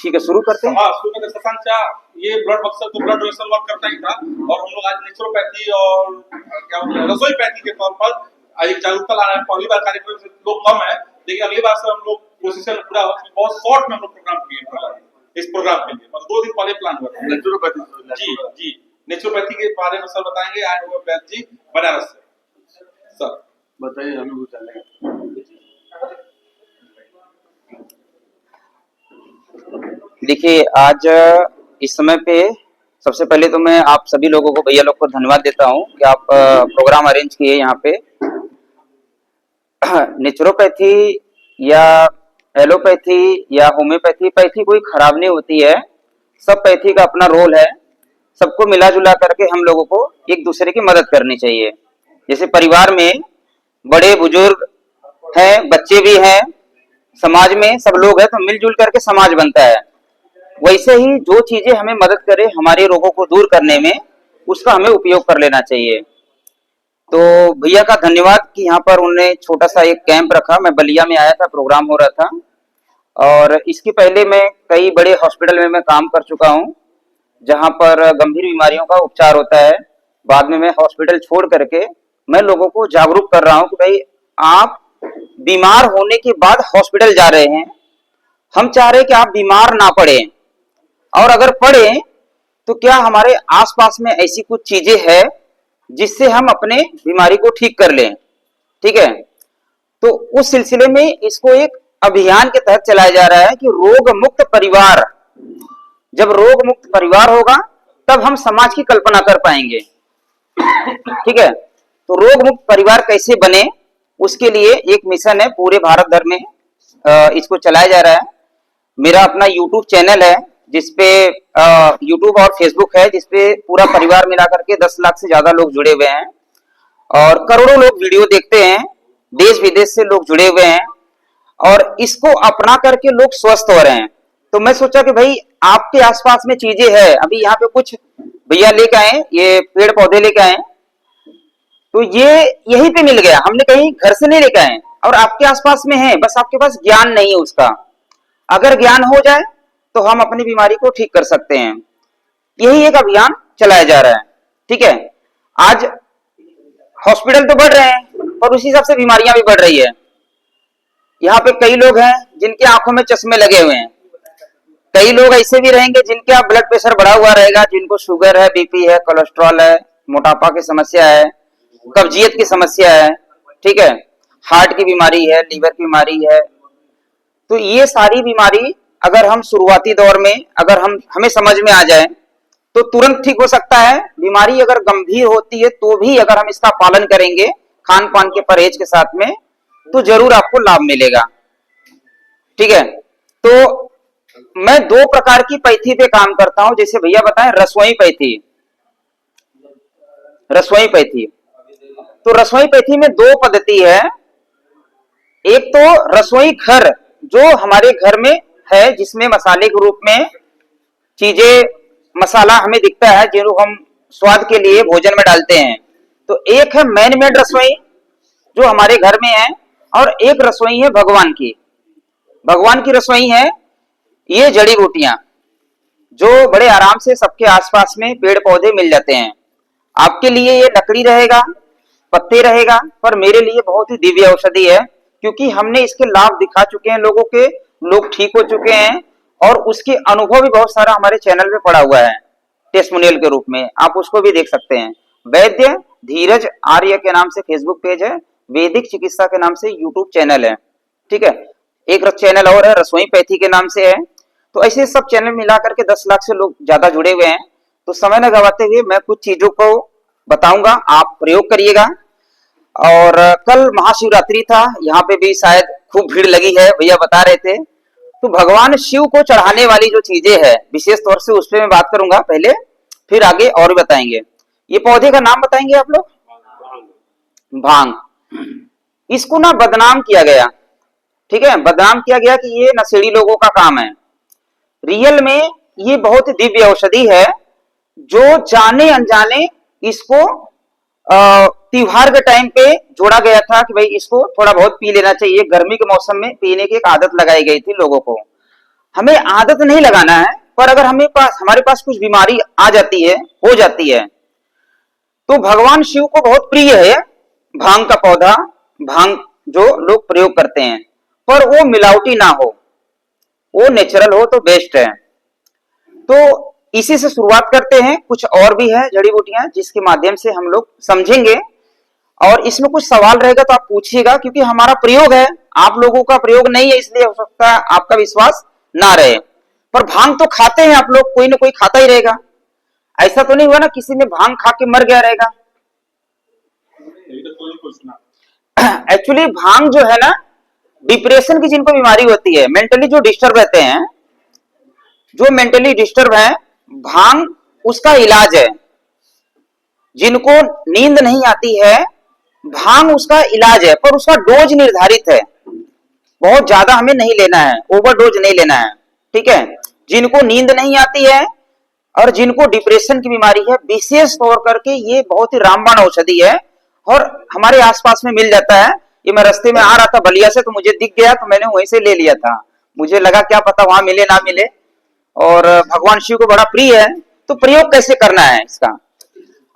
ठीक है, शुरू करते हैं। हाँ, शुरू करते हैं। शशांक शाह, ये ब्लड मकसद तो ब्लड डोनेशन वर्क करता ही था, और हम लोग आज नेचुरोपैथी और क्या बोलते हैं रसोईपैथी के तौर पर एक जागरूकता ला रहे हैं। पहली बार कार्यक्रम से लोग कम है, लेकिन अगली बार से हम लोग कोशिश पूरा बहुत शॉर्ट में हम लोग प्रोग्राम किए इस प्रोग्राम के लिए, मतलब 2 दिन पहले प्लान हुआ था। नेचुरोपैथी जी नेचुरोपैथी के बारे में सर बताएंगे, आए हुए वैद्य जी बनारस से। सर बताइए, हमें कुछ देखिए, आज इस समय पे सबसे पहले तो मैं आप सभी लोगों को, भैया लोग को धन्यवाद देता हूं कि आप प्रोग्राम अरेंज किए यहाँ पे। नेचुरोपैथी या एलोपैथी या होम्योपैथी, पैथी कोई खराब नहीं होती है। सब पैथी का अपना रोल है। सबको मिला जुला करके हम लोगों को एक दूसरे की मदद करनी चाहिए। जैसे परिवार में बड़े बुजुर्ग हैं, बच्चे भी हैं, समाज में सब लोग हैं, तो मिलजुल करके समाज बनता है। वैसे ही जो चीजें हमें मदद करे हमारे रोगों को दूर करने में, उसका हमें उपयोग कर लेना चाहिए। तो भैया का धन्यवाद कि यहाँ पर उन्होंने छोटा सा एक कैंप रखा। मैं बलिया में आया था, प्रोग्राम हो रहा था, और इसके पहले मैं कई बड़े हॉस्पिटल में मैं काम कर चुका हूँ, जहाँ पर गंभीर बीमारियों का उपचार होता है। बाद में मैं हॉस्पिटल छोड़ करके मैं लोगों को जागरूक कर रहा हूँ कि भाई, आप बीमार होने के बाद हॉस्पिटल जा रहे हैं, हम चाह रहे हैं कि आप बीमार ना पड़े, और अगर पड़े तो क्या हमारे आसपास में ऐसी कुछ चीजें हैं जिससे हम अपने बीमारी को ठीक कर लें। ठीक है, तो उस सिलसिले में इसको एक अभियान के तहत चलाया जा रहा है कि रोग मुक्त परिवार। जब रोग मुक्त परिवार होगा तब हम समाज की कल्पना कर पाएंगे। ठीक है, तो रोग मुक्त परिवार कैसे बने, उसके लिए एक मिशन है, पूरे भारत भर में इसको चलाया जा रहा है। मेरा अपना यूट्यूब चैनल है, जिसपे यूट्यूब और फेसबुक है, जिसपे पूरा परिवार मिलाकर के 10 लाख से ज्यादा लोग जुड़े हुए हैं, और करोड़ों लोग वीडियो देखते हैं। देश विदेश से लोग जुड़े हुए हैं, और इसको अपना करके लोग स्वस्थ हो रहे हैं। तो मैं सोचा कि भाई, आपके आसपास में चीजें हैं। अभी यहाँ पे कुछ भैया लेके आए, ये पेड़ पौधे लेके आए, तो ये यहीं पे मिल गया, हमने कहीं घर से नहीं लेके आए, और आपके आसपास में है, बस आपके पास ज्ञान नहीं है उसका। अगर ज्ञान हो जाए तो हम अपनी बीमारी को ठीक कर सकते हैं। यही एक अभियान चलाया जा रहा है। ठीक है, आज हॉस्पिटल तो बढ़ रहे हैं, और उसी हिसाब से बीमारियां भी बढ़ रही है। यहाँ पे कई लोग हैं जिनके आंखों में चश्मे लगे हुए हैं, कई लोग ऐसे भी रहेंगे जिनके ब्लड प्रेशर बढ़ा हुआ रहेगा, जिनको शुगर है, बीपी है, कोलेस्ट्रॉल है, मोटापा की समस्या है, कब्जियत की समस्या है। ठीक है, हार्ट की बीमारी है, लीवर की बीमारी है। तो ये सारी बीमारी अगर हम शुरुआती दौर में अगर हमें समझ में आ जाए तो तुरंत ठीक हो सकता है। बीमारी अगर गंभीर होती है तो भी अगर हम इसका पालन करेंगे खान पान के परहेज के साथ में, तो जरूर आपको लाभ मिलेगा। ठीक है, तो मैं 2 प्रकार की पैथी पे काम करता हूं। जैसे भैया बताएं, रसोई पैथी। रसोई पैथी, तो रसोई पैथी में 2 पद्धति है। एक तो रसोई घर, जो हमारे घर में है, जिसमें मसाले के रूप में चीजें, मसाला हमें दिखता है जो हम स्वाद के लिए भोजन में डालते हैं। तो एक है मैन मेड रसोई जो हमारे घर में है, और एक रसोई है भगवान की। भगवान की रसोई है ये जड़ी बूटियां, जो बड़े आराम से सबके आसपास में पेड़ पौधे मिल जाते हैं। आपके लिए ये लकड़ी रहेगा, पत्ते रहेगा, पर मेरे लिए बहुत ही दिव्य औषधि है, क्योंकि हमने इसके लाभ दिखा चुके हैं लोगों के, लोग ठीक हो चुके हैं, और उसके अनुभव भी बहुत सारा हमारे चैनल पे पड़ा हुआ है टेस्टिमोनियल के रूप में, आप उसको भी देख सकते हैं। वैद्य धीरज आर्य के नाम से फेसबुक पेज है, वैदिक चिकित्सा के नाम से यूट्यूब चैनल है। ठीक है, एक चैनल और है रसोई पैथी के नाम से है। तो ऐसे सब चैनल मिलाकर के 10 लाख से लोग ज्यादा जुड़े हुए हैं। तो समय न गवाते हुए मैं कुछ चीजों को बताऊंगा, आप प्रयोग करिएगा। और कल महाशिवरात्रि था, यहाँ पे भी शायद खूब भीड़ लगी है, भैया बता रहे थे। तो भगवान शिव को चढ़ाने वाली जो चीजें हैं, विशेष तौर से उस पर मैं बात करूंगा पहले, फिर आगे और बताएंगे। ये पौधे का नाम बताएंगे आप लोग? भांग। इसको ना बदनाम किया गया। ठीक है, बदनाम किया गया कि ये नशेड़ी लोगों का काम है। रियल में ये बहुत दिव्य औषधि है, जो जाने अनजाने इसको त्योहार के टाइम पे जोड़ा गया था कि भाई इसको थोड़ा बहुत पी लेना चाहिए। गर्मी के मौसम में पीने की एक आदत लगाई गई थी लोगों को। हमें आदत नहीं लगाना है, पर अगर हमारे पास कुछ बीमारी आ जाती है, हो जाती है, तो भगवान शिव को बहुत प्रिय है भांग का पौधा, भांग जो लोग प्रयोग करते हैं, पर वो मिलावटी ना हो, वो नेचुरल हो तो बेस्ट है। तो इसी से शुरुआत करते हैं। कुछ और भी है जड़ी बूटियां जिसके माध्यम से हम लोग समझेंगे, और इसमें कुछ सवाल रहेगा तो आप पूछिएगा, क्योंकि हमारा प्रयोग है, आप लोगों का प्रयोग नहीं है, इसलिए हो सकता है आपका विश्वास ना रहे। पर भांग तो खाते हैं आप लोग, कोई ना कोई खाता ही रहेगा। ऐसा तो नहीं हुआ ना किसी ने भांग खा के मर गया रहेगा। एक्चुअली भांग जो है ना, डिप्रेशन की जिनको बीमारी होती है, मेंटली जो डिस्टर्ब रहते हैं, जो मेंटली डिस्टर्ब है, भांग उसका इलाज है। जिनको नींद नहीं आती है, भांग उसका इलाज है, पर उसका डोज निर्धारित है, बहुत ज्यादा हमें नहीं लेना है, ओवरडोज नहीं लेना है, ठीक है। जिनको नींद नहीं आती है और जिनको डिप्रेशन की बीमारी है, विशेष तौर करके ये बहुत ही रामबाण औषधि है, और हमारे आसपास में मिल जाता है। ये मैं रास्ते में आ रहा था बलिया से, तो मुझे दिख गया, तो मैंने वहीं से ले लिया था। मुझे लगा क्या पता वहां मिले ना मिले, और भगवान शिव को बड़ा प्रिय है। तो प्रयोग कैसे करना है इसका?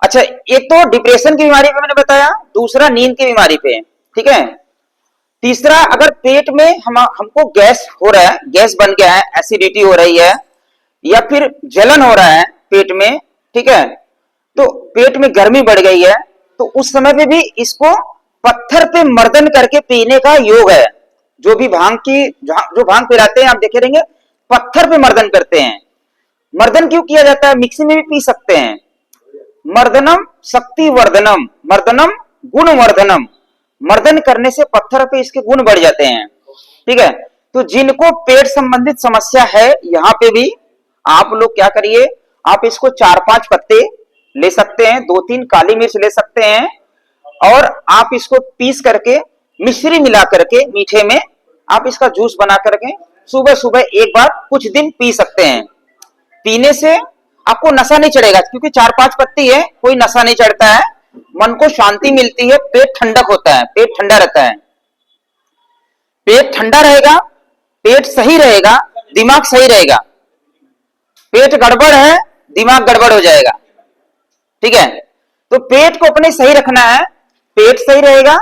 अच्छा, एक तो डिप्रेशन की बीमारी पे मैंने बताया, दूसरा नींद की बीमारी पे, ठीक है। तीसरा, अगर पेट में हमको गैस हो रहा है, गैस बन गया है, एसिडिटी हो रही है, या फिर जलन हो रहा है पेट में, ठीक है, तो पेट में गर्मी बढ़ गई है, तो उस समय पे भी इसको पत्थर पे मर्दन करके पीने का योग है। जो भी जो भांग पिलाते हैं आप देखे रहेंगे, पत्थर पे मर्दन करते हैं। मर्दन क्यों किया जाता है? मिक्सी में भी पी सकते हैं। मर्दनम शक्ति वर्धनम, मर्दनम गुण वर्धनम, मर्दन करने से पत्थर पे इसके गुण बढ़ जाते हैं, ठीक है। तो जिनको पेट संबंधित समस्या है, यहाँ पे भी आप लोग क्या करिए, आप इसको 4-5 पत्ते ले सकते हैं, 2-3 काली मिर्च ले सकते हैं, और आप इसको पीस करके मिश्री मिला करके मीठे में आप इसका जूस बना करके सुबह सुबह एक बार कुछ दिन पी सकते हैं। पीने से आपको नशा नहीं चढ़ेगा, क्योंकि 4-5 पत्ती है, कोई नशा नहीं चढ़ता है, मन को शांति मिलती है, पेट ठंडक होता है, पेट ठंडा रहता है। पेट ठंडा रहेगा, पेट सही रहेगा, दिमाग सही रहेगा। पेट गड़बड़ है, दिमाग गड़बड़ हो जाएगा, ठीक है। तो पेट को अपने सही रखना है, पेट सही रहेगा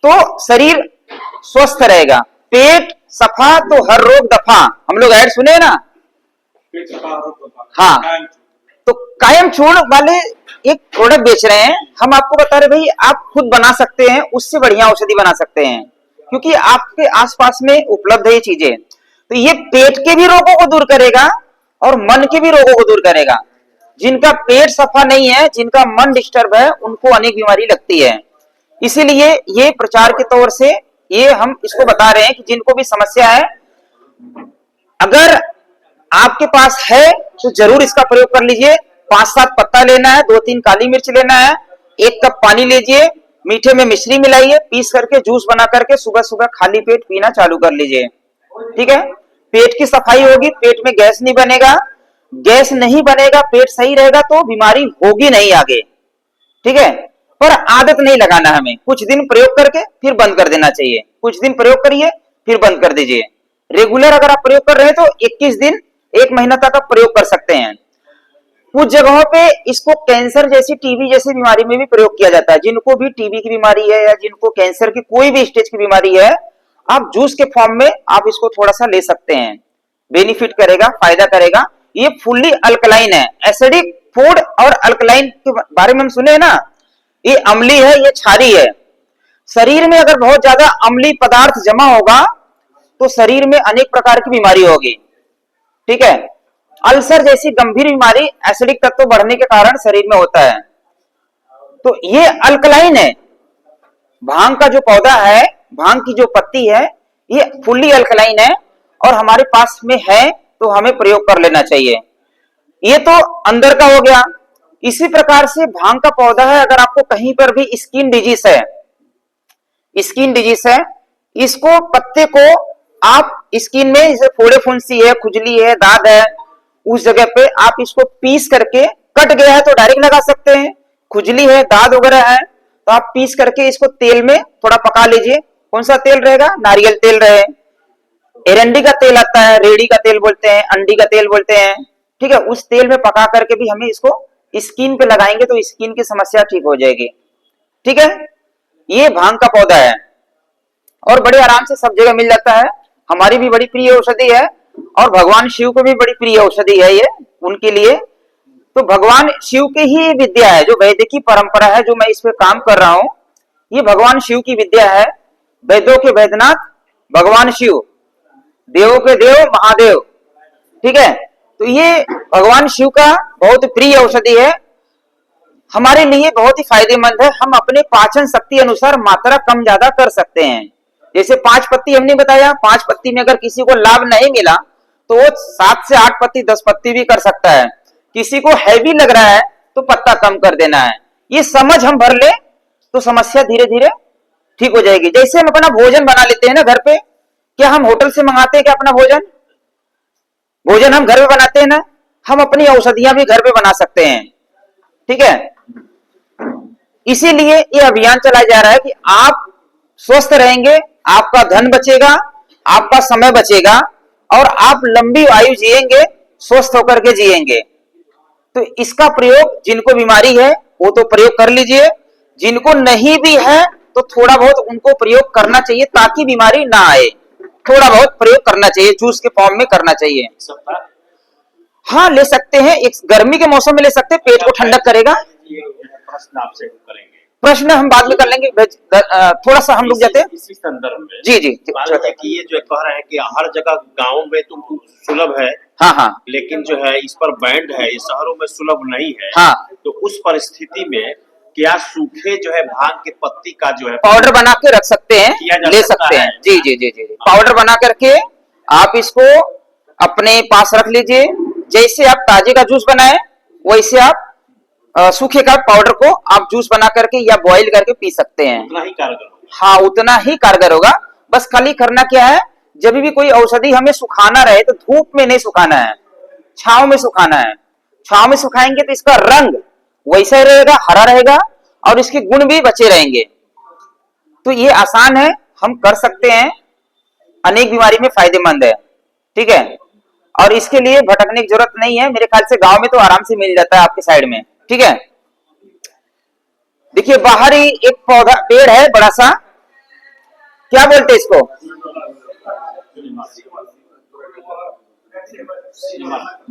तो शरीर स्वस्थ रहेगा। पेट सफा तो हर रोग दफा, हम लोग ऐड सुने ना, हाँ। तो कायम छोड़ वाले एक प्रोडक्ट बेच रहे हैं, हम आपको बता रहे भाई आप खुद बना सकते हैं, उससे बढ़िया औषधि बना सकते हैं, क्योंकि आपके आसपास में उपलब्ध है ये चीजें। तो ये पेट के भी रोगों को दूर करेगा और मन के भी रोगों को दूर करेगा। जिनका पेट सफा नहीं है, जिनका मन डिस्टर्ब है, उनको अनेक बीमारी लगती है। इसीलिए ये प्रचार के तौर से ये हम इसको बता रहे हैं कि जिनको भी समस्या है, अगर आपके पास है तो जरूर इसका प्रयोग कर लीजिए। 5-7 पत्ता लेना है, 2-3 काली मिर्च लेना है, 1 कप पानी लीजिए, मीठे में मिश्री मिलाइए, पीस करके जूस बना करके सुबह सुबह खाली पेट पीना चालू कर लीजिए, ठीक है। पेट की सफाई होगी, पेट में गैस नहीं बनेगा, गैस नहीं बनेगा, पेट सही रहेगा तो बीमारी होगी नहीं आगे, ठीक है। पर आदत नहीं लगाना हमें, कुछ दिन प्रयोग करके फिर बंद कर देना चाहिए। कुछ दिन प्रयोग करिए फिर बंद कर दीजिए। रेगुलर अगर आप प्रयोग कर रहे हैं तो 21 दिन 1 महीना तक आप प्रयोग कर सकते हैं। कुछ जगहों पे इसको कैंसर जैसी, टीबी जैसी बीमारी में भी प्रयोग किया जाता है। जिनको भी टीबी की बीमारी है या जिनको कैंसर की कोई भी स्टेज की बीमारी है, आप जूस के फॉर्म में आप इसको थोड़ा सा ले सकते हैं, बेनिफिट करेगा, फायदा करेगा। ये फुल्ली अल्कलाइन है। एसिडिक फूड और अल्कलाइन के बारे में हम सुने हैं ना, ये अम्ली है, ये क्षारी है। शरीर में अगर बहुत ज्यादा अम्ली पदार्थ जमा होगा तो शरीर में अनेक प्रकार की बीमारी होगी, ठीक है। अल्सर जैसी गंभीर बीमारी एसिडिक तत्व बढ़ने के कारण शरीर में होता है। तो ये अल्कलाइन है। भांग का जो पौधा है, भांग की जो पत्ती है, ये फुल्ली अल्कलाइन है और हमारे पास में है तो हमें प्रयोग कर लेना चाहिए। ये तो अंदर का हो गया। इसी प्रकार से भांग का पौधा है, अगर आपको कहीं पर भी स्किन डिजीज है, इसको पत्ते को आप स्किन में, जैसे फोड़े फुंसी है, खुजली है, दाग है, उस जगह पे आप इसको पीस करके, कट गया है तो डायरेक्ट लगा सकते हैं, खुजली है, दाग वगैरह है तो आप पीस करके इसको तेल में थोड़ा पका लीजिए। कौन सा तेल रहेगा? नारियल तेल रहे, एरंडी का तेल आता है, रेड़ी का तेल बोलते हैं, अंडी का तेल बोलते हैं, ठीक है। उस तेल में पका करके भी हमें इसको स्किन पे लगाएंगे तो स्किन की समस्या ठीक हो जाएगी, ठीक है। ये भांग का पौधा है और बड़े आराम से सब जगह मिल जाता है। हमारी भी बड़ी प्रिय औषधि है और भगवान शिव को भी बड़ी प्रिय औषधि है ये उनके लिए। तो भगवान शिव की ही विद्या है, जो वैदिक परंपरा है, जो मैं इस पे काम कर रहा हूं, ये भगवान शिव की विद्या है। वेदों के वैद्यनाथ भगवान शिव, देवों के देव महादेव, ठीक है। तो ये भगवान शिव का बहुत प्रिय औषधि है, हमारे लिए बहुत ही फायदेमंद है। हम अपने पाचन शक्ति अनुसार मात्रा कम ज्यादा कर सकते हैं। जैसे 5 पत्ती हमने बताया, 5 पत्ती में अगर किसी को लाभ नहीं मिला तो वो 7 से 8 पत्ती 10 पत्ती भी कर सकता है। किसी को हैवी लग रहा है तो पत्ता कम कर देना है। ये समझ हम भर ले तो समस्या धीरे धीरे ठीक हो जाएगी। जैसे हम अपना भोजन बना लेते हैं ना घर पे, क्या हम होटल से मंगाते हैं क्या अपना भोजन? भोजन हम घर में बनाते हैं ना, हम अपनी औषधियां भी घर पे बना सकते हैं, ठीक है। इसीलिए ये अभियान चलाया जा रहा है कि आप स्वस्थ रहेंगे, आपका धन बचेगा, आपका समय बचेगा और आप लंबी आयु जिएंगे, स्वस्थ होकर के जिएंगे। तो इसका प्रयोग जिनको बीमारी है वो तो प्रयोग कर लीजिए, जिनको नहीं भी है तो थोड़ा बहुत उनको प्रयोग करना चाहिए ताकि बीमारी ना आए। थोड़ा बहुत प्रयोग करना चाहिए, जूस के फॉर्म में करना चाहिए। हाँ ले सकते हैं, एक गर्मी के मौसम में ले सकते हैं, पेट को ठंडक करेगा। प्रश्न आपसे करेंगे, प्रश्न हम बाद में कर लेंगे, थोड़ा सा हम रुक जाते हैं इसी संदर्भ में। जी जी कि ये जो कह रहे हैं कि हर जगह गाँव में तो सुलभ है, हाँ हाँ, लेकिन जो है इस पर बैंड है, ये शहरों में सुलभ नहीं है, हाँ। तो उस परिस्थिति में क्या सूखे जो है भांग के पत्ती का जो है पाउडर बना के रख सकते हैं, ले सकते हैं। जी जी जी जी, पाउडर बना करके आप इसको अपने पास रख लीजिए। जैसे आप ताजे का जूस बनाए वैसे आप सूखे का पाउडर को आप जूस बना करके या बॉईल करके पी सकते हैं। उतना ही कारगर होगा। हाँ उतना ही कारगर होगा। बस खाली करना क्या है, जब भी कोई औषधि हमें सुखाना रहे तो धूप में नहीं सुखाना है, छांव में सुखाना है। छांव में सुखाएंगे तो इसका रंग वैसा ही रहेगा, हरा रहेगा और इसके गुण भी बचे रहेंगे। तो ये आसान है, हम कर सकते हैं, अनेक बीमारी में फायदेमंद है, ठीक है। और इसके लिए भटकने की जरूरत नहीं है, मेरे ख्याल से गांव में तो आराम से मिल जाता है आपके साइड में, ठीक है। देखिए बाहर ही एक पौधा पेड़ है बड़ा सा, क्या बोलते हैं इसको?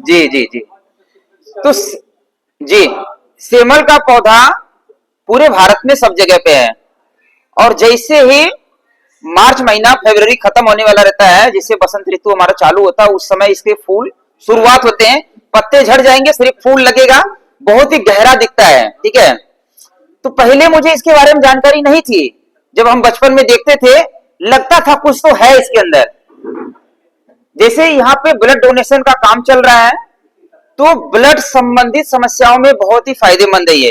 जी जी जी, तो जी सेमल का पौधा पूरे भारत में सब जगह पे है। और जैसे ही मार्च महीना फरवरी खत्म होने वाला रहता है, जिससे बसंत ऋतु हमारा चालू होता है, उस समय इसके फूल शुरुआत होते हैं, पत्ते झड़ जाएंगे, सिर्फ फूल लगेगा, बहुत ही गहरा दिखता है, ठीक है। तो पहले मुझे इसके बारे में जानकारी नहीं थी, जब हम बचपन में देखते थे लगता था कुछ तो है इसके अंदर। जैसे यहाँ पे ब्लड डोनेशन का काम चल रहा है तो ब्लड संबंधित समस्याओं में बहुत ही फायदेमंद है ये।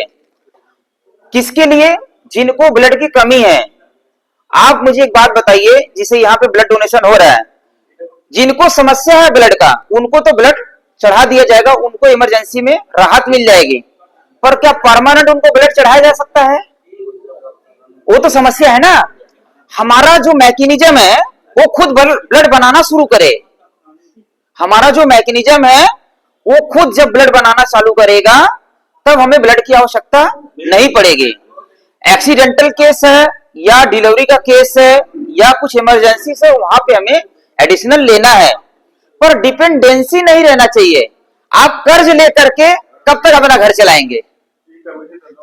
किसके लिए? जिनको ब्लड की कमी है। आप मुझे एक बात बताइए, जिसे यहाँ पे ब्लड डोनेशन हो रहा है, जिनको समस्या है ब्लड का उनको तो ब्लड चढ़ा दिया जाएगा, उनको इमरजेंसी में राहत मिल जाएगी, पर क्या परमानेंट उनको ब्लड चढ़ाया जा सकता है? वो तो समस्या है ना। हमारा जो मैकेनिज्म है वो खुद ब्लड बनाना शुरू करे। हमारा जो मैकेनिज्म है वो खुद जब ब्लड बनाना चालू करेगा तब हमें ब्लड की आवश्यकता नहीं पड़ेगी। एक्सीडेंटल केस है या डिलीवरी का केस है या कुछ इमरजेंसी से, वहां पे हमें एडिशनल लेना है, पर डिपेंडेंसी नहीं रहना चाहिए। आप कर्ज लेकर के कब तक अपना घर चलाएंगे?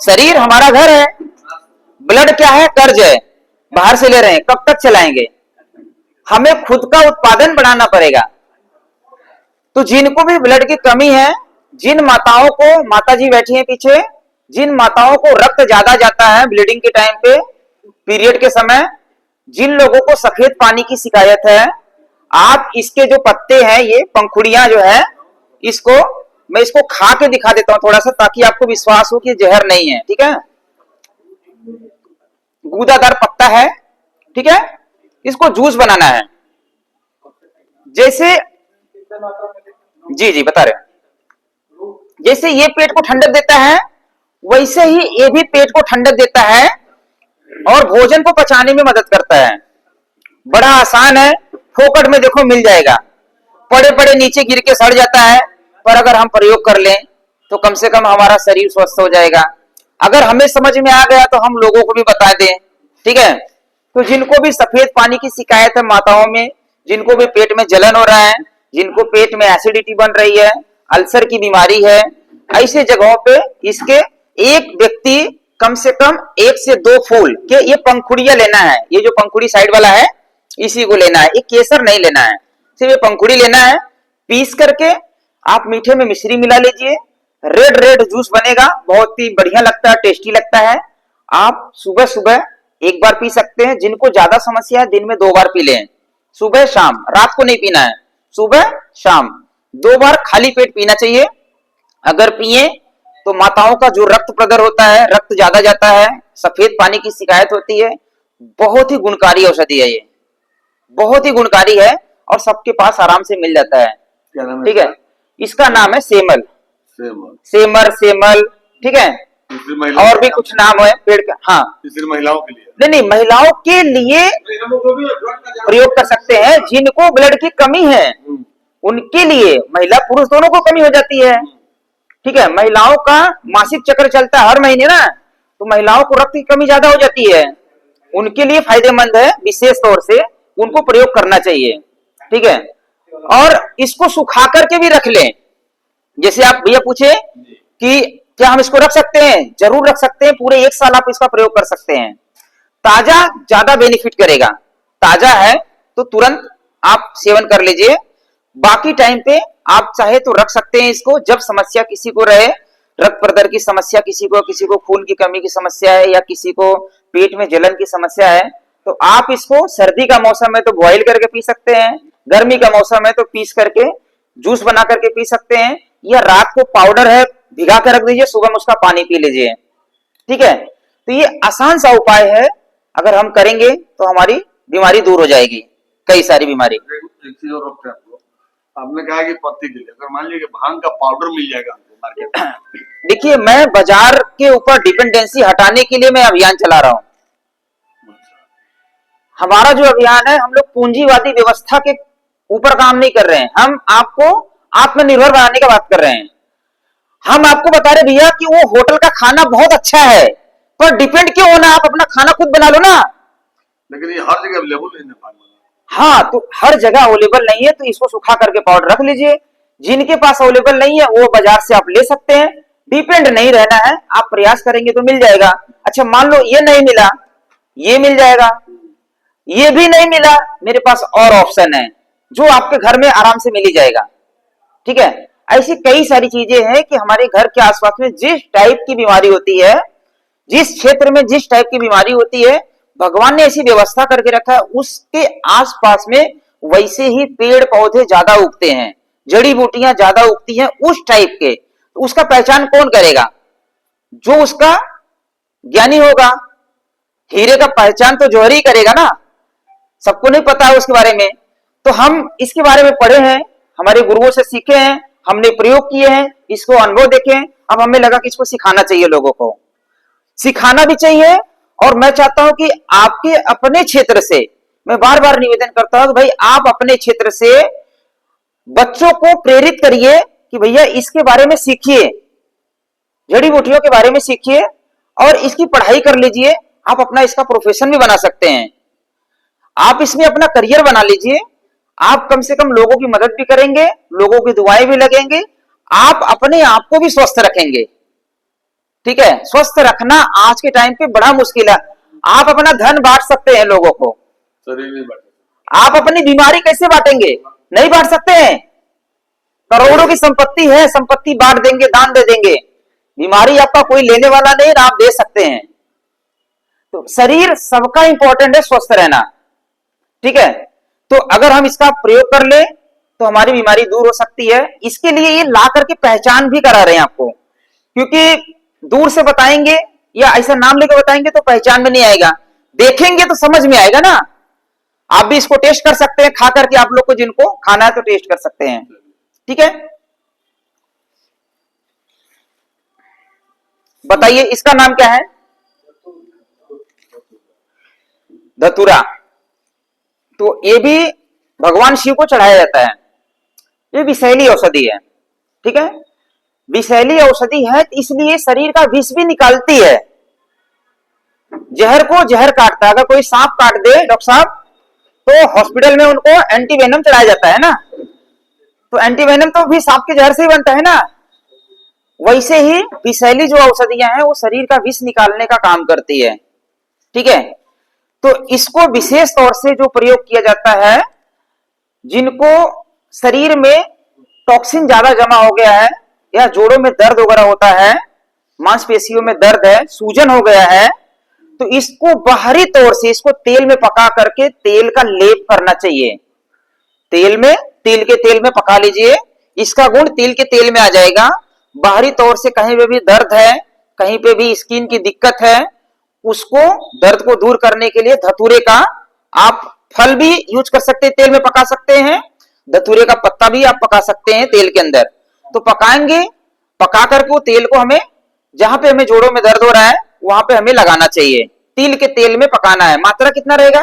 शरीर हमारा घर है, ब्लड क्या है? कर्ज है, बाहर से ले रहे हैं, कब तक चलाएंगे? हमें खुद का उत्पादन बढ़ाना पड़ेगा। तो जिनको भी ब्लड की कमी है, जिन माताओं को, माता जी बैठी हैं पीछे, जिन माताओं को रक्त ज्यादा जाता है ब्लीडिंग के टाइम पे, पीरियड के समय, जिन लोगों को सफेद पानी की शिकायत है, आप इसके जो पत्ते हैं, ये पंखुड़ियां जो है, इसको मैं इसको खा के दिखा देता हूं थोड़ा सा, ताकि आपको विश्वास हो कि जहर नहीं है, ठीक है। गूदादार पत्ता है, ठीक है, इसको जूस बनाना है। जैसे जी जी बता रहे, जैसे ये पेट को ठंडक देता है वैसे ही ये भी पेट को ठंडक देता है और भोजन को पचाने में मदद करता है। बड़ा आसान है, फोकट में देखो मिल जाएगा, पड़े पड़े नीचे गिर के सड़ जाता है, पर अगर हम प्रयोग कर लें तो कम से कम हमारा शरीर स्वस्थ हो जाएगा। अगर हमें समझ में आ गया तो हम लोगों को भी बता दें, ठीक है। तो जिनको भी सफेद पानी की शिकायत है माताओं में, जिनको भी पेट में जलन हो रहा है, जिनको पेट में एसिडिटी बन रही है, अल्सर की बीमारी है, ऐसे जगहों पे इसके एक व्यक्ति कम से कम 1 से 2 फूल के ये पंखुड़िया लेना है, ये जो पंखुड़ी साइड वाला है इसी को लेना है, ये केसर नहीं लेना है, सिर्फ ये पंखुड़ी लेना है। पीस करके आप मीठे में मिश्री मिला लीजिए, रेड रेड जूस बनेगा, बहुत ही बढ़िया लगता है, टेस्टी लगता है। आप सुबह सुबह एक बार पी सकते हैं, जिनको ज्यादा समस्या है दिन में 2 बार पी लें, सुबह शाम, रात को नहीं पीना है, सुबह शाम 2 बार खाली पेट पीना चाहिए। अगर पिए तो माताओं का जो रक्त प्रदर होता है, रक्त ज्यादा जाता है, सफेद पानी की शिकायत होती है, बहुत ही गुणकारी औषधि है, ये बहुत ही गुणकारी है और सबके पास आराम से मिल जाता है, क्या नाम है ठीक है। इसका नाम है सेमल, सेमल, ठीक है। और भी कुछ नाम है पेड़ का, हाँ। सिर्फ महिलाओं के लिए? नहीं, महिलाओं के लिए प्रयोग कर सकते हैं, जिनको ब्लड की कमी है उनके लिए, महिला पुरुष दोनों को कमी हो जाती है, ठीक है। महिलाओं का मासिक चक्र चलता है हर महीने ना, तो महिलाओं को रक्त की कमी ज्यादा हो जाती है, उनके लिए फायदेमंद है, विशेष तौर से उनको प्रयोग करना चाहिए, ठीक है। और इसको सुखा करके भी रख लें, जैसे आप भैया पूछे कि क्या हम इसको रख सकते हैं, जरूर रख सकते हैं, पूरे 1 साल आप इसका प्रयोग कर सकते हैं। ताजा ज्यादा बेनिफिट करेगा, ताजा है तो तुरंत आप सेवन कर लीजिए, बाकी टाइम पे आप चाहे तो रख सकते हैं इसको, जब समस्या किसी को रहे, रक्त प्रदर की समस्या किसी को खून की कमी की समस्या है, या किसी को पेट में जलन की समस्या है, तो आप इसको सर्दी का मौसम है तो बॉईल करके पी सकते हैं, गर्मी का मौसम है तो पीस करके जूस बना करके पी सकते हैं, या रात को पाउडर है भिगा कर रख दीजिए, सुबह में उसका पानी पी लीजिए, ठीक है। तो ये आसान सा उपाय है, अगर हम करेंगे तो हमारी बीमारी दूर हो जाएगी, कई सारी बीमारी। एक चीज और रखते हैं आपको, आपने कहा कि पत्ती के लिए, अगर मान लीजिए भांग का पाउडर मिल जाएगा हमको मार्केट में? देखिए, मैं बाजार के ऊपर डिपेंडेंसी हटाने के लिए मैं अभियान चला रहा हूं। हमारा जो अभियान है, हम लोग पूंजीवादी व्यवस्था के ऊपर काम नहीं कर रहे हैं, हम आपको आत्मनिर्भर बनाने की बात कर रहे हैं। हम आपको बता रहे भैया कि वो होटल का खाना बहुत अच्छा है, पर डिपेंड क्यों होना, आप अपना खाना खुद बना लो ना। लेकिन ये हर जगह अवेलेबल नहीं है भांग वाला। हाँ, तो हर जगह अवेलेबल नहीं है, तो इसको सुखा करके पाउडर रख लीजिए, जिनके पास अवेलेबल नहीं है वो बाजार से आप ले सकते हैं, डिपेंड नहीं रहना है, आप प्रयास करेंगे तो मिल जाएगा। अच्छा, मान लो ये नहीं मिला, ये मिल जाएगा, ये भी नहीं मिला, मेरे पास और ऑप्शन है जो आपके घर में आराम से मिल ही जाएगा, ठीक है। ऐसी कई सारी चीजें हैं कि हमारे घर के आसपास में जिस टाइप की बीमारी होती है, जिस क्षेत्र में जिस टाइप की बीमारी होती है, भगवान ने ऐसी व्यवस्था करके रखा है, उसके आसपास में वैसे ही पेड़ पौधे ज्यादा उगते हैं, जड़ी बूटियां ज्यादा उगती हैं उस टाइप के। तो उसका पहचान कौन करेगा? जो उसका ज्ञानी होगा। हीरे का पहचान तो जौहरी ही करेगा ना, सबको नहीं पता है उसके बारे में। तो हम इसके बारे में पढ़े हैं, हमारे गुरुओं से सीखे हैं, हमने प्रयोग किए हैं, इसको अनुभव देखे हैं, अब हमें लगा कि इसको सिखाना चाहिए, लोगों को सिखाना भी चाहिए। और मैं चाहता हूं कि आपके अपने क्षेत्र से, मैं बार बार निवेदन करता हूं कि भाई आप अपने क्षेत्र से बच्चों को प्रेरित करिए कि भैया इसके बारे में सीखिए, जड़ी बूटियों के बारे में सीखिए और इसकी पढ़ाई कर लीजिए। आप अपना इसका प्रोफेशन भी बना सकते हैं, आप इसमें अपना करियर बना लीजिए। आप कम से कम लोगों की मदद भी करेंगे, लोगों की दुआएं भी लगेंगे, आप अपने आप को भी स्वस्थ रखेंगे, ठीक है। स्वस्थ रखना आज के टाइम पे बड़ा मुश्किल है। आप अपना धन बांट सकते हैं लोगों को, शरीर नहीं बांटे, आप अपनी बीमारी कैसे बांटेंगे? नहीं बांट सकते हैं। करोड़ों की संपत्ति है, संपत्ति बांट देंगे, दान दे देंगे, बीमारी आपका कोई लेने वाला नहीं, आप दे सकते हैं। तो शरीर सबका इंपॉर्टेंट है, स्वस्थ रहना, ठीक है। तो अगर हम इसका प्रयोग कर ले तो हमारी बीमारी दूर हो सकती है। इसके लिए ये ला करके पहचान भी करा रहे हैं आपको, क्योंकि दूर से बताएंगे या ऐसा नाम लेकर बताएंगे तो पहचान में नहीं आएगा, देखेंगे तो समझ में आएगा ना। आप भी इसको टेस्ट कर सकते हैं, खा करके आप लोग को जिनको खाना है तो टेस्ट कर सकते हैं, ठीक है। बताइए इसका नाम क्या है? धतूरा। तो ये भी भगवान शिव को चढ़ाया जाता है। ये विषैली औषधि है, ठीक है। विषैली औषधि है इसलिए शरीर का विष भी निकालती है। जहर को जहर काटता है। अगर कोई सांप काट दे डॉक्टर साहब तो हॉस्पिटल में उनको एंटीवेनम चढ़ाया जाता है ना, तो एंटीवेनम तो भी सांप के जहर से ही बनता है ना। वैसे ही विषैली जो औषधियां हैं वो शरीर का विष निकालने का काम करती है, ठीक है। तो इसको विशेष तौर से जो प्रयोग किया जाता है, जिनको शरीर में टॉक्सिन ज्यादा जमा हो गया है या जोड़ों में दर्द वगैरह होता है, मांसपेशियों में दर्द है, सूजन हो गया है, तो इसको बाहरी तौर से इसको तेल में पका करके तेल का लेप करना चाहिए। तिल के तेल में पका लीजिए, इसका गुण तिल के तेल में आ जाएगा। बाहरी तौर से कहीं पे भी दर्द है, कहीं पे भी स्किन की दिक्कत है, उसको दर्द को दूर करने के लिए धतूरे का आप फल भी यूज कर सकते हैं, तेल में पका सकते हैं। धतूरे का पत्ता भी आप पका सकते हैं तेल के अंदर। तो पकाएंगे, पका करके वो तेल को हमें जहां पे हमें जोड़ों में दर्द हो रहा है वहां पे हमें लगाना चाहिए। तिल के तेल में पकाना है। मात्रा कितना रहेगा?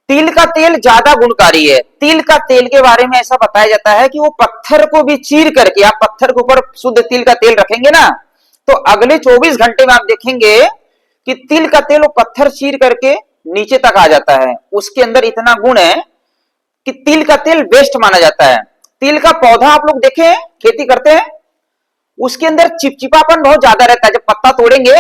तिल का तेल ज्यादा गुणकारी है। तिल का तेल के बारे में ऐसा बताया जाता है कि वो पत्थर को भी चीर करके, आप पत्थर के ऊपर शुद्ध तिल का तेल रखेंगे ना, तो अगले 24 घंटे में आप देखेंगे कि तिल का तेल वो पत्थर चीर करके नीचे तक आ जाता है। उसके अंदर इतना गुण है कि तिल का तेल बेस्ट माना जाता है। तिल का पौधा आप लोग देखें, खेती करते हैं, उसके अंदर चिपचिपापन बहुत ज्यादा रहता है। जब पत्ता तोड़ेंगे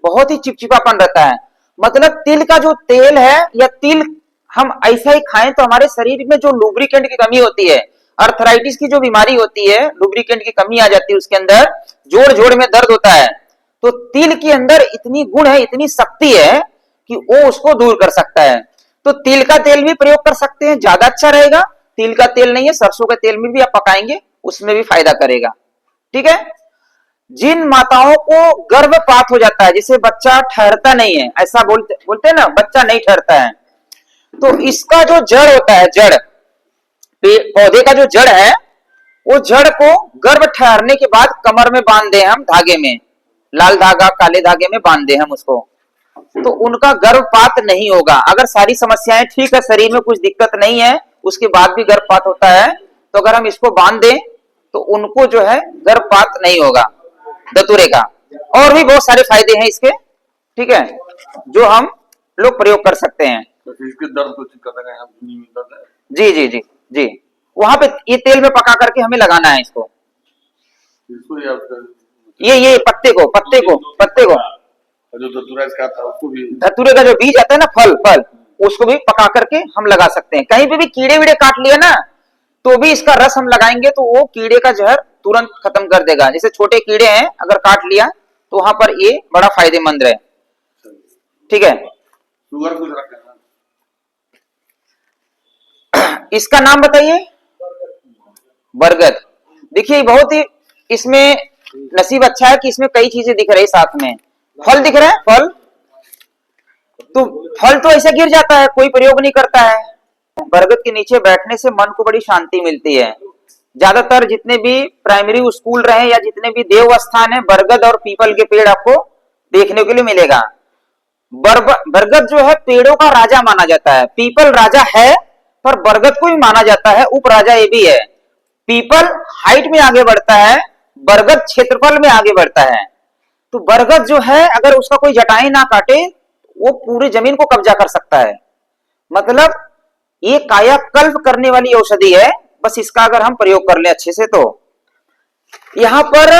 बहुत ही चिपचिपापन रहता है। मतलब तिल का जो तेल है या तिल हम ऐसा ही खाएं तो हमारे शरीर में जो लुब्रिकेंट की कमी होती है, अर्थराइटिस की जो बीमारी होती है, लुब्रिकेंट की कमी आ जाती है, उसके अंदर जोड़ जोड़ में दर्द होता है, तो तिल के अंदर इतनी गुण है, इतनी शक्ति है कि वो उसको दूर कर सकता है। तो तिल का तेल भी प्रयोग कर सकते हैं, ज्यादा अच्छा रहेगा। तिल का तेल नहीं है, सरसों के तेल में भी आप पकाएंगे, उसमें भी फायदा करेगा, ठीक है। जिन माताओं को गर्भपात हो जाता है, जिसे बच्चा ठहरता नहीं है, ऐसा बोलते हैं ना, बच्चा नहीं ठहरता है, तो इसका जो जड़ होता है, जड़ पौधे का जो जड़ है, वो जड़ को गर्भ ठहरने के बाद कमर में बांध दे हम, धागे में, लाल धागा काले धागे में बांध दे हम उसको, तो उनका गर्भपात नहीं होगा। अगर सारी समस्याएं ठीक है, शरीर में कुछ दिक्कत नहीं है, उसके बाद भी गर्भपात होता है, तो अगर हम इसको बांध दें तो उनको जो है गर्भपात नहीं होगा धतूरे का। और भी बहुत सारे फायदे हैं इसके, ठीक है, जो हम लोग प्रयोग कर सकते हैं। तो इसके दर्द को ठीक करने का दर्द है। जी जी जी जी, वहां पे ये तेल में पका करके हमें लगाना है इसको, ये पत्ते को जो धतूरा इसका था उसको भी, धतूरे का जो बीज आता है ना, फल उसको भी पका करके हम लगा सकते हैं। कहीं पे भी कीड़े वीड़े काट लिया ना, तो भी इसका रस हम लगाएंगे तो वो कीड़े का जहर तुरंत खत्म कर देगा। जैसे छोटे कीड़े हैं, अगर काट लिया तो वहां पर ये बड़ा फायदेमंद है, ठीक है। शुगर कुछ रखना, इसका नाम बताइए। बरगद। देखिए बहुत ही इसमें नसीब अच्छा है कि इसमें कई चीजें दिख रही साथ में। फल दिख रहा है, फल तो ऐसे गिर जाता है, कोई प्रयोग नहीं करता है। बरगद के नीचे बैठने से मन को बड़ी शांति मिलती है। ज्यादातर जितने भी प्राइमरी स्कूल रहे या जितने भी देव स्थान है, बरगद और पीपल के पेड़ आपको देखने के लिए मिलेगा। बरगद जो है पेड़ों का राजा माना जाता है। पीपल राजा है पर बरगद को भी माना जाता है उपराजा, ये भी है। पीपल हाइट में आगे बढ़ता है, बरगद क्षेत्रफल में आगे बढ़ता है। तो बरगद जो है अगर उसका कोई जटाएं ना काटे वो पूरी जमीन को कब्जा कर सकता है। मतलब ये कायाकल्प करने वाली औषधि है, बस इसका अगर हम प्रयोग कर ले अच्छे से। तो यहां पर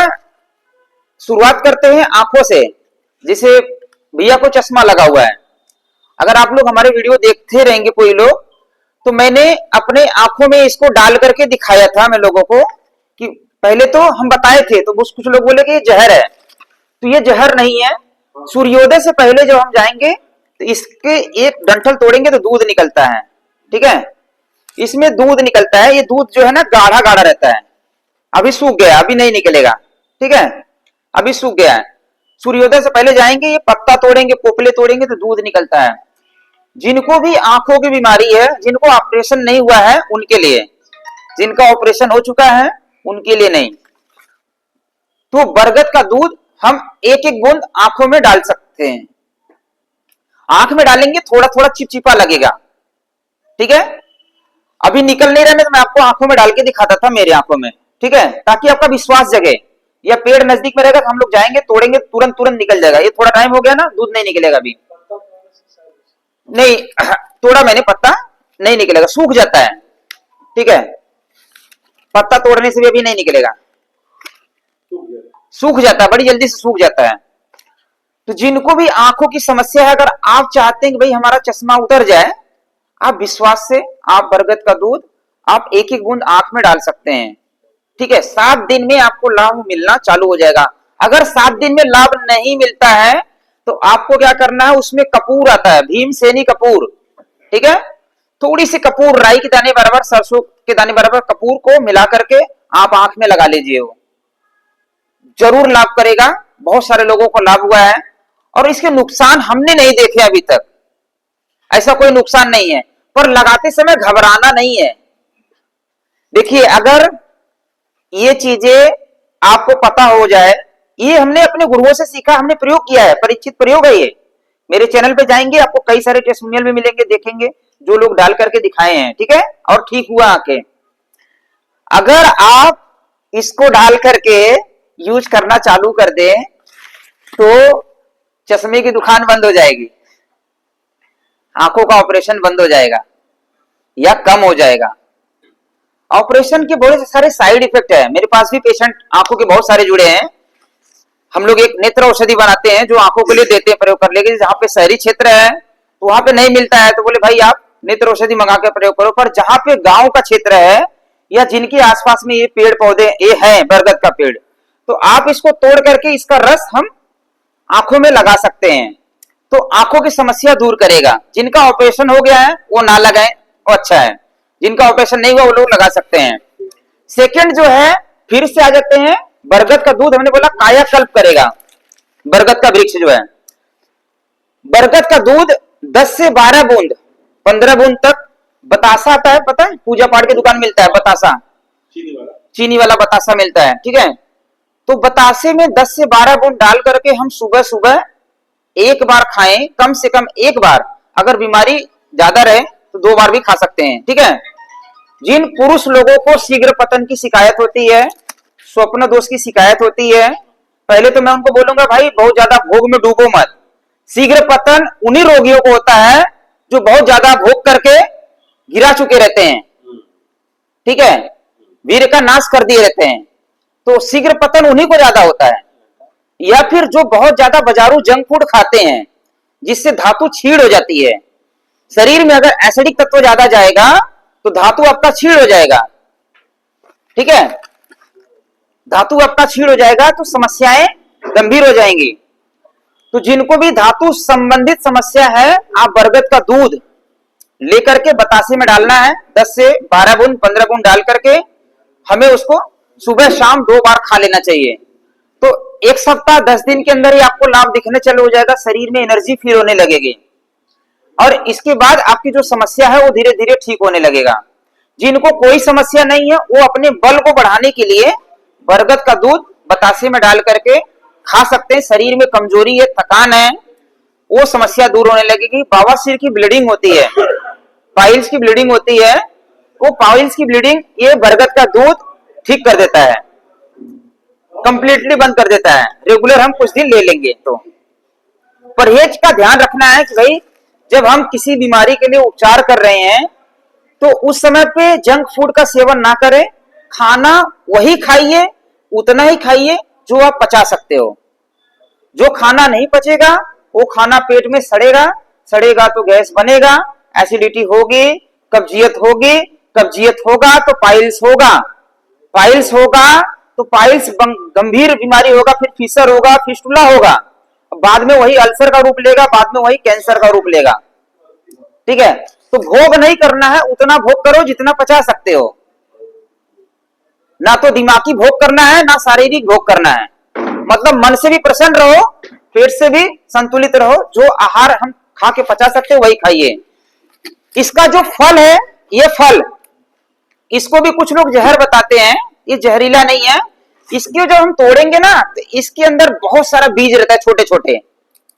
शुरुआत करते हैं आंखों से। जैसे भैया को चश्मा लगा हुआ है, अगर आप लोग हमारे वीडियो देखते रहेंगे कोई लोग, तो मैंने अपने आंखों में इसको डाल करके दिखाया था मैं लोगों को कि पहले तो हम बताए थे, तो कुछ लोग बोले कि ये जहर है, तो ये जहर नहीं है। सूर्योदय से पहले जब हम जाएंगे तो इसके एक डंठल तोड़ेंगे तो दूध निकलता है, ठीक है। इसमें दूध निकलता है, ये दूध जो है ना गाढ़ा गाढ़ा रहता है। अभी सूख गया, अभी नहीं निकलेगा, ठीक है, अभी सूख गया है। सूर्योदय से पहले जाएंगे, ये पत्ता तोड़ेंगे, पोपले तोड़ेंगे तो दूध निकलता है। जिनको भी आंखों की बीमारी है, जिनको ऑपरेशन नहीं हुआ है उनके लिए, जिनका ऑपरेशन हो चुका है उनके लिए नहीं। तो बरगद का दूध हम एक एक बूंद आंखों में डाल सकते हैं। आंख में डालेंगे थोड़ा थोड़ा चिपचिपा लगेगा, ठीक है। अभी निकल नहीं रहा है तो मैं आपको आंखों में डाल के दिखाता था, मेरे आंखों में, ठीक है, ताकि आपका विश्वास जगे। या पेड़ नजदीक में रहेगा तो हम लोग जाएंगे, तोड़ेंगे, तुरंत तुरंत निकल जाएगा। ये थोड़ा टाइम हो गया ना, दूध नहीं निकलेगा अभी। नहीं तोड़ा मैंने, पत्ता नहीं निकलेगा, सूख जाता है, ठीक है, पत्ता तोड़ने से भी अभी नहीं निकलेगा, सूख जाता है, बड़ी जल्दी से सूख जाता है। तो जिनको भी आंखों की समस्या है, अगर आप चाहते हैं कि भाई हमारा चश्मा उतर जाए, आप विश्वास से आप बरगद का दूध आप एक एक बूंद आंख में डाल सकते हैं, ठीक है। 7 दिन में आपको लाभ मिलना चालू हो जाएगा। अगर 7 दिन में लाभ नहीं मिलता है तो आपको क्या करना है, उसमें कपूर आता है, भीमसेनी कपूर, ठीक है, थोड़ी सी कपूर, राई के दाने बराबर, सरसों के दाने बराबर कपूर को मिला करके आप आंख में लगा लीजिए, वो जरूर लाभ करेगा। बहुत सारे लोगों को लाभ हुआ है और इसके नुकसान हमने नहीं देखे अभी तक, ऐसा कोई नुकसान नहीं है, पर लगाते समय घबराना नहीं है। देखिए अगर ये चीजें आपको पता हो जाए, ये हमने अपने गुरुओं से सीखा, हमने प्रयोग किया है, परीक्षित प्रयोग है ये। मेरे चैनल पे जाएंगे, आपको कई सारे टेस्टिमोनियल भी मिलेंगे, देखेंगे जो लोग डाल करके दिखाए हैं, ठीक है, और ठीक हुआ आके। अगर आप इसको डाल करके यूज करना चालू कर दें तो चश्मे की दुकान बंद हो जाएगी, आंखों का ऑपरेशन बंद हो जाएगा या कम हो जाएगा। ऑपरेशन के बहुत सारे साइड इफेक्ट है, मेरे पास भी पेशेंट आंखों के बहुत सारे जुड़े हैं। हम लोग एक नेत्र औषधि बनाते हैं जो आंखों के लिए देते हैं प्रयोग करने के लिए। जहां पे शहरी क्षेत्र है तो वहां पे नहीं मिलता है तो बोले भाई आप नेत्र औषधि मंगा के प्रयोग करो, पर जहां पे गांव का क्षेत्र है या जिनके आसपास में ये पेड़ पौधे ये है बरगद का पेड़, तो आप इसको तोड़ करके इसका रस हम आंखों में लगा सकते हैं, तो आंखों की समस्या दूर करेगा। जिनका ऑपरेशन हो गया है वो ना लगाएं, वो अच्छा है, जिनका ऑपरेशन नहीं हुआ वो लोग लगा सकते हैं। सेकंड जो है, फिर से आ जाते हैं, बरगद का दूध हमने बोला कायाकल्प करेगा। बरगद का वृक्ष जो है, बरगद का दूध 10 से 12 बूंद 15 बूंद तक, बतासा आता है, पता है, पूजा पाठ की दुकान मिलता है बतासा, चीनी वाला बतासा मिलता है, ठीक है, तो बतासे में 10 से 12 बूंद डाल करके हम सुबह सुबह एक बार खाएं, कम से कम एक बार, अगर बीमारी ज्यादा रहे तो 2 बार भी खा सकते हैं, ठीक है। जिन पुरुष लोगों को शीघ्र पतन की शिकायत होती है, स्वप्न दोष की शिकायत होती है, पहले तो मैं उनको बोलूंगा भाई बहुत ज्यादा भोग में डूबो मत। शीघ्र पतन उन्हीं रोगियों को होता है जो बहुत ज्यादा भोग करके गिरा चुके रहते हैं, ठीक है, वीर का नाश कर दिए रहते हैं, तो शीघ्र पतन उन्हीं को ज्यादा होता है। या फिर जो बहुत ज्यादा बाजारू जंक फूड खाते हैं जिससे धातु छीड़ हो जाती है, शरीर में अगर एसिडिक तत्व ज्यादा जाएगा तो धातु आपका छीड़ हो जाएगा, ठीक है, धातु आपका छीड़ हो जाएगा तो समस्याएं गंभीर हो जाएंगी। तो जिनको भी धातु संबंधित समस्या है, आप बरगद का दूध लेकर के बतासे में डालना है, 10 से 12 बूंद 15 बूंद डाल करके हमें उसको सुबह शाम 2 बार खा लेना चाहिए। तो 1 सप्ताह 10 दिन के अंदर ही आपको लाभ दिखने चालू हो जाएगा, शरीर में एनर्जी फील होने लगेगी और इसके बाद आपकी जो समस्या है वो धीरे धीरे ठीक होने लगेगा। जिनको कोई समस्या नहीं है वो अपने बल को बढ़ाने के लिए बरगद का दूध बतासे में डाल करके खा सकते हैं। शरीर में कमजोरी है, थकान है, वो समस्या दूर होने लगेगी। बवासीर की ब्लीडिंग होती है, पाइल्स की ब्लीडिंग होती है, वो पाइल्स की ब्लीडिंग ये बरगद का दूध ठीक कर देता है, कंप्लीटली बंद कर देता है। रेगुलर हम कुछ दिन ले लेंगे तो परहेज का ध्यान रखना है कि भाई जब हम किसी बीमारी के लिए उपचार कर रहे हैं तो उस समय पे जंक फूड का सेवन ना करें, खाना वही खाइए, उतना ही खाइए जो आप पचा सकते हो। जो खाना नहीं पचेगा वो खाना पेट में सड़ेगा, सड़ेगा तो गैस बनेगा, एसिडिटी होगी, कब्जियत होगी, कब्जियत होगा तो पाइल्स होगा, पाइल्स होगा तो पाइल्स गंभीर बीमारी होगा, फिर फिशर होगा, फिस्टुला होगा, बाद में वही अल्सर का रूप लेगा, बाद में वही कैंसर का रूप लेगा, ठीक है। तो भोग नहीं करना है, उतना भोग करो जितना पचा सकते हो, ना तो दिमागी भोग करना है ना शारीरिक भोग करना है। मतलब मन से भी प्रसन्न रहो, पेट से भी संतुलित रहो, जो आहार हम खा के पचा सकते हो वही खाइए। इसका जो फल है, ये फल इसको भी कुछ लोग जहर बताते हैं, ये जहरीला नहीं है। इसके जो हम तोड़ेंगे ना तो इसके अंदर बहुत सारा बीज रहता है छोटे छोटे,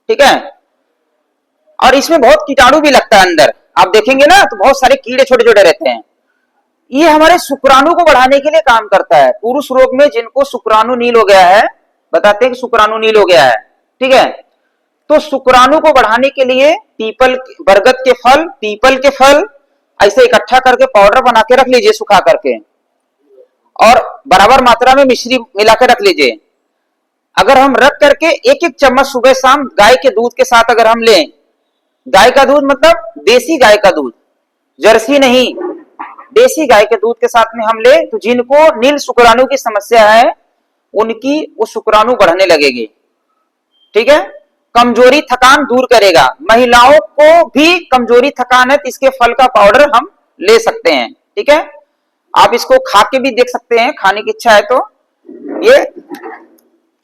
ठीक है, और इसमें बहुत कीटाणु भी लगता है अंदर, आप देखेंगे ना तो बहुत सारे कीड़े छोटे छोटे रहते हैं। ये हमारे शुक्राणु को बढ़ाने के लिए काम करता है। पुरुष रोग में जिनको शुक्राणु नील हो गया है, बताते हैं कि शुक्राणु नील हो गया है, ठीक है, तो शुक्राणु को बढ़ाने के लिए बरगद के फल, पीपल के फल ऐसे इकट्ठा करके पाउडर बना के रख लीजिए सुखा करके, और बराबर मात्रा में मिश्री मिला के रख लीजिए। अगर हम रख करके एक एक चम्मच सुबह शाम गाय के दूध के साथ अगर हम लें, गाय का दूध मतलब देसी गाय का दूध, जर्सी नहीं, देसी गाय के दूध के साथ में हम ले, तो जिनको नील शुक्राणु की समस्या है उनकी वो शुक्राणु बढ़ने लगेगी, ठीक है। कमजोरी थकान दूर करेगा। महिलाओं को भी कमजोरी थकान है तो इसके फल का पाउडर हम ले सकते हैं, ठीक है। आप इसको खा के भी देख सकते हैं, खाने की इच्छा है तो। ये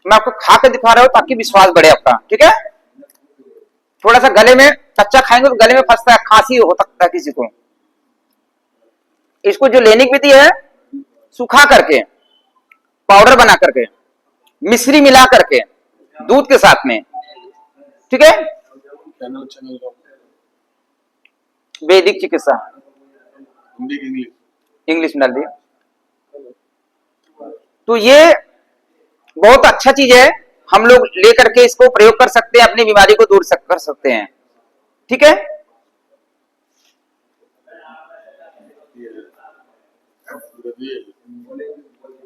मैं आपको खा के दिखा रहा हूं ताकि विश्वास बढ़े आपका, ठीक है। थोड़ा सा गले में कच्चा खाएंगे तो गले में फंसता है, खांसी हो सकता है किसी को। इसको जो लेने की विधि है, सुखा करके पाउडर बना करके मिश्री मिला करके दूध के साथ में, ठीक है। वैदिक चिकित्सा इंग्लिश में डाल दिया। तो ये बहुत अच्छा चीज है, हम लोग लेकर के इसको प्रयोग कर सकते हैं, अपनी बीमारी को दूर कर सकते हैं, ठीक है।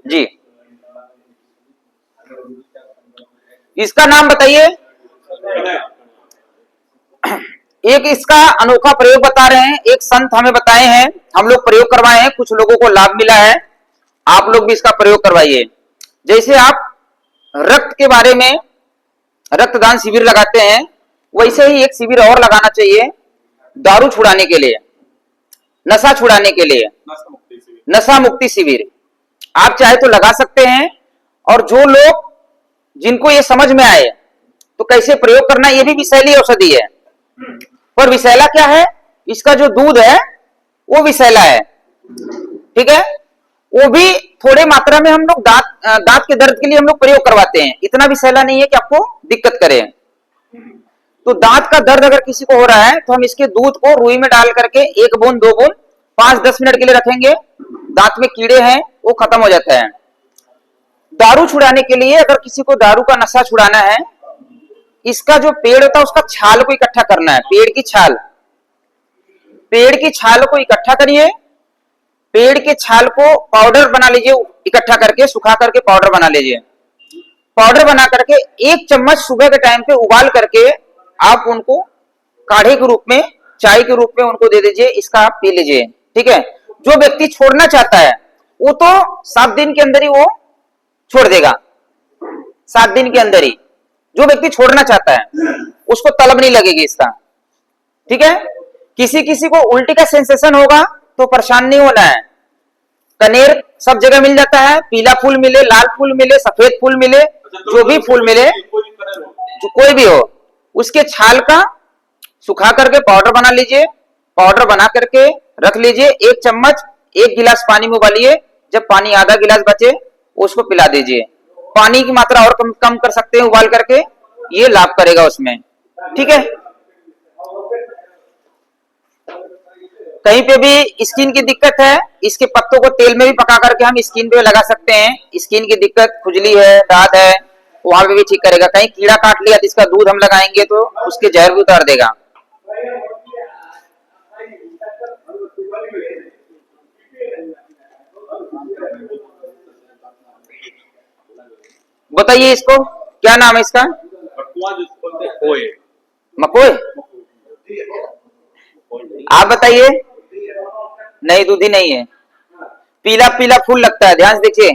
जी, इसका नाम बताइए। एक इसका अनोखा प्रयोग बता रहे हैं, एक संत हमें बताए हैं, हम लोग प्रयोग करवाए हैं, कुछ लोगों को लाभ मिला है, आप लोग भी इसका प्रयोग करवाइए। जैसे आप रक्त के बारे में रक्तदान शिविर लगाते हैं, वैसे ही एक शिविर और लगाना चाहिए दारू छुड़ाने के लिए, नशा छुड़ाने के लिए, नशा मुक्ति शिविर आप चाहे तो लगा सकते हैं। और जो लोग जिनको ये समझ में आए तो कैसे प्रयोग करना, ये भी विषैली औषधि है। पर विषैला क्या है, इसका जो दूध है वो विषैला है, ठीक है। वो भी थोड़े मात्रा में हम लोग दांत के दर्द के लिए हम लोग प्रयोग करवाते हैं, इतना विषैला नहीं है कि आपको दिक्कत करे। तो दांत का दर्द अगर किसी को हो रहा है तो हम इसके दूध को रुई में डाल करके 1 बूंद 2 बूंद 5-10 मिनट के लिए रखेंगे, दांत में कीड़े हैं वो खत्म हो जाता है। दारू छुड़ाने के लिए अगर किसी को दारू का नशा छुड़ाना है, इसका जो पेड़ होता है उसका छाल को इकट्ठा करना है, पेड़ की छाल को इकट्ठा करिए, पेड़ के छाल को पाउडर बना लीजिए, इकट्ठा करके सुखा करके पाउडर बना लीजिए। पाउडर बना करके 1 चम्मच सुबह के टाइम पे उबाल करके आप उनको काढ़े के रूप में, चाय के रूप में उनको दे दीजिए, इसका आप पी लीजिए, ठीक है। जो व्यक्ति छोड़ना चाहता है वो तो 7 दिन के अंदर ही वो छोड़ देगा, 7 दिन के अंदर ही। जो व्यक्ति छोड़ना चाहता है उसको तलब नहीं लगेगी इसका, ठीक है। किसी को उल्टी का सेंसेशन होगा तो परेशान नहीं होना है। कनेर सब जगह मिल जाता है, पीला फूल मिले, लाल फूल मिले, सफेद फूल मिले, जो भी फूल मिले, जो कोई भी हो, उसके छाल का सुखा करके पाउडर बना लीजिए, पाउडर बना करके रख लीजिए। 1 चम्मच 1 गिलास पानी में उबालिए, जब पानी आधा गिलास बचे उसको पिला दीजिए। पानी की मात्रा और कम कर सकते हैं उबाल करके, ये लाभ करेगा उसमें, ठीक है। कहीं पे भी स्किन की दिक्कत है, इसके पत्तों को तेल में भी पका करके हम स्किन पे लगा सकते हैं। स्किन की दिक्कत, खुजली है, दाद है, वहां पे भी ठीक करेगा। कहीं कीड़ा काट लिया तो इसका दूध हम लगाएंगे तो उसके जहर भी उतार देगा। बताइए इसको क्या नाम है इसका? मकोई। आप बताइए। नहीं, दूधी नहीं है, पीला पीला फूल लगता है, ध्यान से देखिए।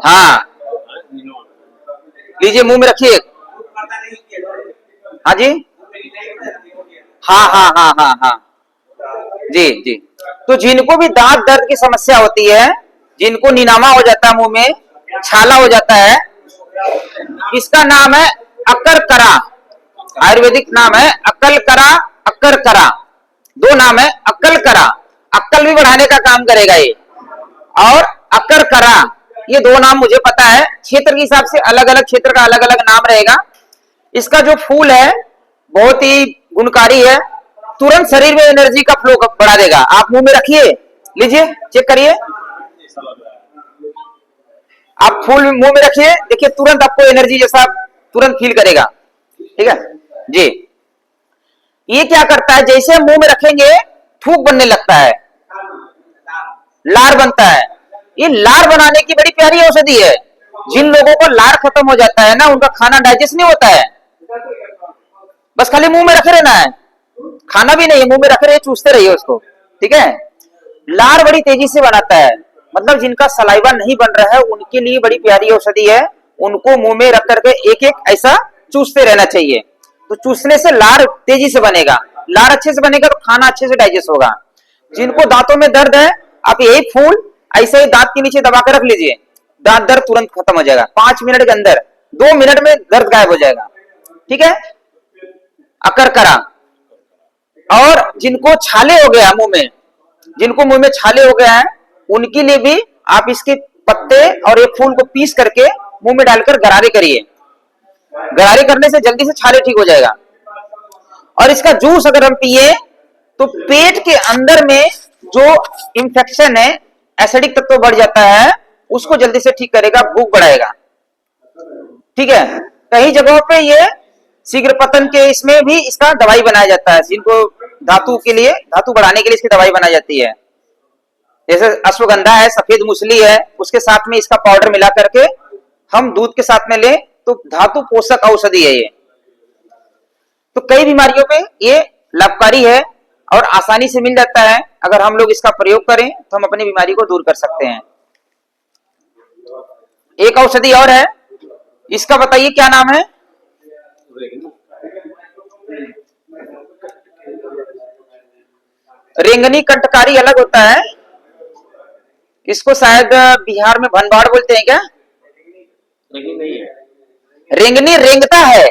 हाँ, लीजिए मुंह में रखिए। हाँ जी, हाँ हाँ हाँ हाँ हाँ जी जी। तो जिनको भी दांत दर्द की समस्या होती है, जिनको निनामा हो जाता है, मुंह में छाला हो जाता है, इसका नाम है अकरकरा। आयुर्वेदिक नाम है अकलकरा, अकरकरा, 2 नाम है। अकलकरा अक्कल भी बढ़ाने का काम करेगा ये, और अकरकरा, ये 2 नाम मुझे पता है। क्षेत्र के हिसाब से अलग अलग क्षेत्र का अलग अलग नाम रहेगा। इसका जो फूल है बहुत ही गुणकारी है, तुरंत शरीर में एनर्जी का फ्लो बढ़ा देगा। आप मुंह में रखिए, लीजिए, चेक करिए, आप फूल मुंह में रखिए, देखिए तुरंत आपको एनर्जी जैसा तुरंत फील करेगा। ठीक है जी। ये क्या करता है, जैसे मुंह में रखेंगे थूक बनने लगता है, लार बनता है। ये लार बनाने की बड़ी प्यारी औषधि है। जिन लोगों को लार खत्म हो जाता है ना, उनका खाना डाइजेस्ट नहीं होता है, बस खाली मुंह में रखे रहना है, खाना भी नहीं, मुंह में रखे रहिए, चूसते रहिए उसको। ठीक है, लार बड़ी तेजी से बनाता है, मतलब जिनका सलाइवा नहीं बन रहा है उनके लिए बड़ी प्यारी औषधि है। उनको मुंह में रख करके एक एक ऐसा चूसते रहना चाहिए, तो चूसने से लार तेजी से बनेगा, लार अच्छे से बनेगा तो खाना अच्छे से डाइजेस्ट होगा। जिनको दांतों में दर्द है, आप यही फूल ऐसे ही दांत के नीचे दबा कर रख लीजिए, दांत दर्द तुरंत खत्म हो जाएगा। 5 मिनट के अंदर, 2 मिनट में दर्द गायब हो जाएगा। ठीक है, अकरकरा। और जिनको छाले हो गया मुंह में, जिनको मुंह में छाले हो गया है, उनके लिए भी आप इसके पत्ते और ये फूल को पीस करके मुंह में डालकर गरारे करिए। गरारे करने से जल्दी से छाले ठीक हो जाएगा। और इसका जूस अगर हम पिए तो पेट के अंदर में जो इंफेक्शन है, एसिडिक तत्व बढ़ जाता है, उसको जल्दी से ठीक करेगा, भूख बढ़ाएगा। ठीक है, कई जगहों पे ये शीघ्र पतन के इसमें भी इसका दवाई बनाया जाता है। जिनको धातु के लिए, धातु बढ़ाने के लिए इसकी दवाई बनाई जाती है। जैसे अश्वगंधा है, सफेद मूसली है, उसके साथ में इसका पाउडर मिला करके हम दूध के साथ में लें तो धातु पोषक औषधि है ये। तो कई बीमारियों पे ये लाभकारी है और आसानी से मिल जाता है। अगर हम लोग इसका प्रयोग करें तो हम अपनी बीमारी को दूर कर सकते हैं। एक औषधि और है, इसका बताइए क्या नाम है? रेंगनी कंटकारी अलग होता है, इसको शायद बिहार में भनबाड़ बोलते हैं क्या? नहीं है, रेंगनी रेंगता है,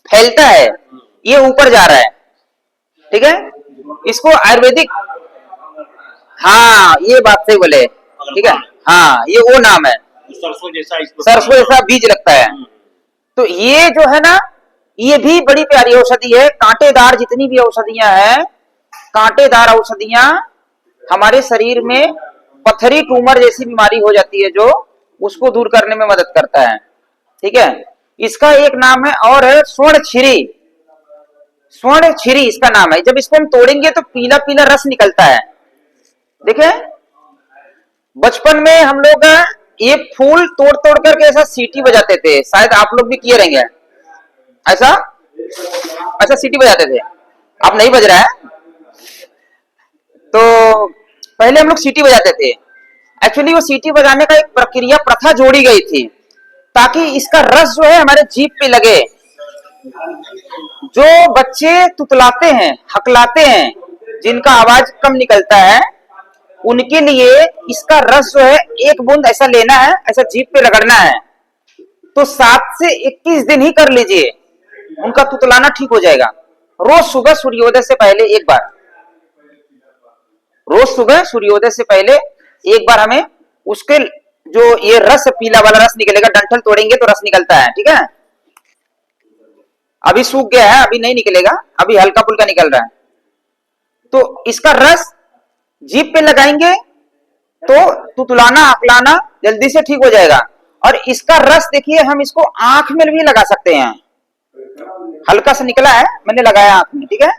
फैलता है, ये ऊपर जा रहा है। ठीक है, इसको आयुर्वेदिक, हाँ ये बात सही बोले। ठीक है, हाँ ये वो नाम है, सरसों जैसा बीज लगता है। तो ये जो है ना, ये भी बड़ी प्यारी औषधि है। कांटेदार जितनी भी औषधियां हैं, कांटेदार औषधियां हमारे शरीर में पथरी ट्यूमर जैसी बीमारी हो जाती है जो, उसको दूर करने में मदद करता है। ठीक है, इसका एक नाम है और है स्वर्ण छिरी। स्वर्ण छिरी इसका नाम है। जब इसको हम तोड़ेंगे तो पीला पीला रस निकलता है। देखिए, बचपन में हम लोग ये फूल तोड़ तोड़ करके ऐसा सीटी बजाते थे, शायद आप लोग भी किए रहेंगे ऐसा, ऐसा सीटी बजाते थे। अब नहीं बज रहा है, तो पहले हम लोग सीटी बजाते थे। एक्चुअली वो सीटी बजाने का एक प्रक्रिया, प्रथा जोड़ी गई थी ताकि इसका रस जो है हमारे जीभ पे लगे। जो बच्चे तुतलाते हैं, हकलाते हैं, जिनका आवाज कम निकलता है, उनके लिए इसका रस जो है एक बूंद ऐसा लेना है, ऐसा जीभ पे रगड़ना है। तो 7 से 21 दिन ही कर लीजिए, उनका तुतलाना ठीक हो जाएगा। रोज सुबह सूर्योदय से पहले एक बार, रोज सुबह सूर्योदय से पहले एक बार हमें उसके जो ये रस, पीला वाला रस निकलेगा, डंठल तोड़ेंगे तो रस निकलता है। ठीक है, अभी सूख गया है, अभी नहीं निकलेगा, अभी हल्का फुल्का निकल रहा है। तो इसका रस जीभ पे लगाएंगे तो तुतलाना, अकलाना जल्दी से ठीक हो जाएगा। और इसका रस देखिए, हम इसको आंख में भी लगा सकते हैं। हल्का सा निकला है, मैंने लगाया आंख में। ठीक है,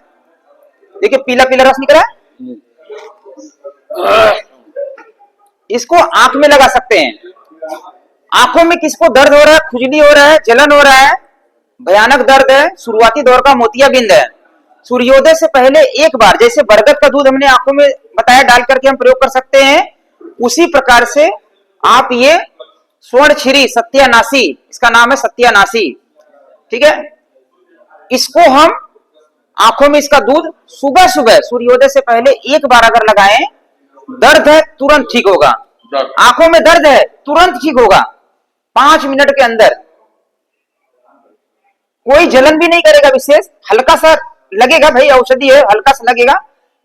देखिए पीला पीला रस निकला है, इसको आंख में लगा सकते हैं। आंखों में किसको दर्द हो रहा है, खुजली हो रहा है, जलन हो रहा है, भयानक दर्द है, शुरुआती दौर का मोतियाबिंद है, सूर्योदय से पहले एक बार, जैसे बरगद का दूध हमने आंखों में बताया डाल करके हम प्रयोग कर सकते हैं, उसी प्रकार से आप ये स्वर्ण छिरी, सत्यानाशी, इसका नाम है सत्यानाशी। ठीक है, इसको हम आंखों में, इसका दूध सुबह सुबह सूर्योदय से पहले एक बार अगर लगाएं, दर्द है तुरंत ठीक होगा। आंखों में दर्द है तुरंत ठीक होगा, 5 मिनट के अंदर। कोई जलन भी नहीं करेगा, विशेष हल्का सा लगेगा, भाई औषधि है, हल्का सा लगेगा।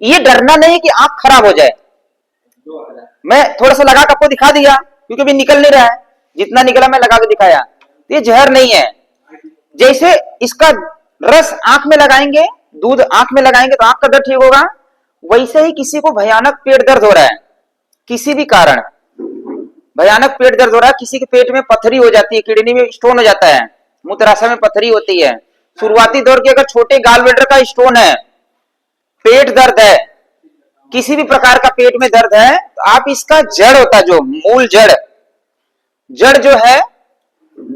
ये डरना नहीं कि आंख खराब हो जाए। मैं थोड़ा सा लगा कर आपको दिखा दिया, क्योंकि अभी निकल नहीं रहा है, जितना निकला मैं लगा के दिखाया। ये जहर नहीं है। जैसे इसका रस आंख में लगाएंगे, दूध आंख में लगाएंगे तो आंख का दर्द ठीक होगा। वैसे ही किसी को भयानक पेट दर्द हो रहा है, किसी भी कारण भयानक पेट दर्द हो रहा है, किसी के पेट में पथरी हो जाती है, किडनी में स्टोन हो जाता है, मूत्राशय में पथरी होती है, शुरुआती दौर के अगर छोटे गाल ब्लैडर का स्टोन है, पेट दर्द है, किसी भी प्रकार का पेट में दर्द है, तो आप इसका जड़ होता है, जो मूल जड़ जो है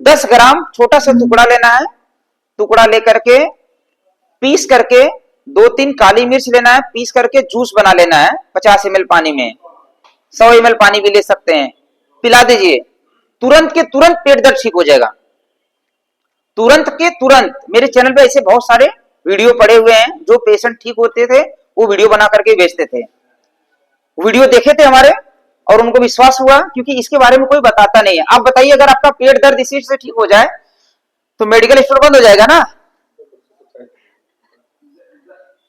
10 ग्राम छोटा सा टुकड़ा लेना है, टुकड़ा लेकर के पीस करके 2-3 काली मिर्च लेना है, पीस करके जूस बना लेना है 50 ml पानी में, 100 ml पानी भी ले सकते हैं, पिला दीजिए। तुरंत के तुरंत पेट दर्द ठीक हो जाएगा, तुरंत के तुरंत। मेरे चैनल पे ऐसे बहुत सारे वीडियो पड़े हुए हैं, जो पेशेंट ठीक होते थे वो वीडियो बना करके बेचते थे, वीडियो देखे थे हमारे और उनको विश्वास हुआ, क्योंकि इसके बारे में कोई बताता नहीं है। आप बताइए, अगर आपका पेट दर्द इसी से ठीक हो जाए तो मेडिकल स्टोर बंद हो जाएगा ना,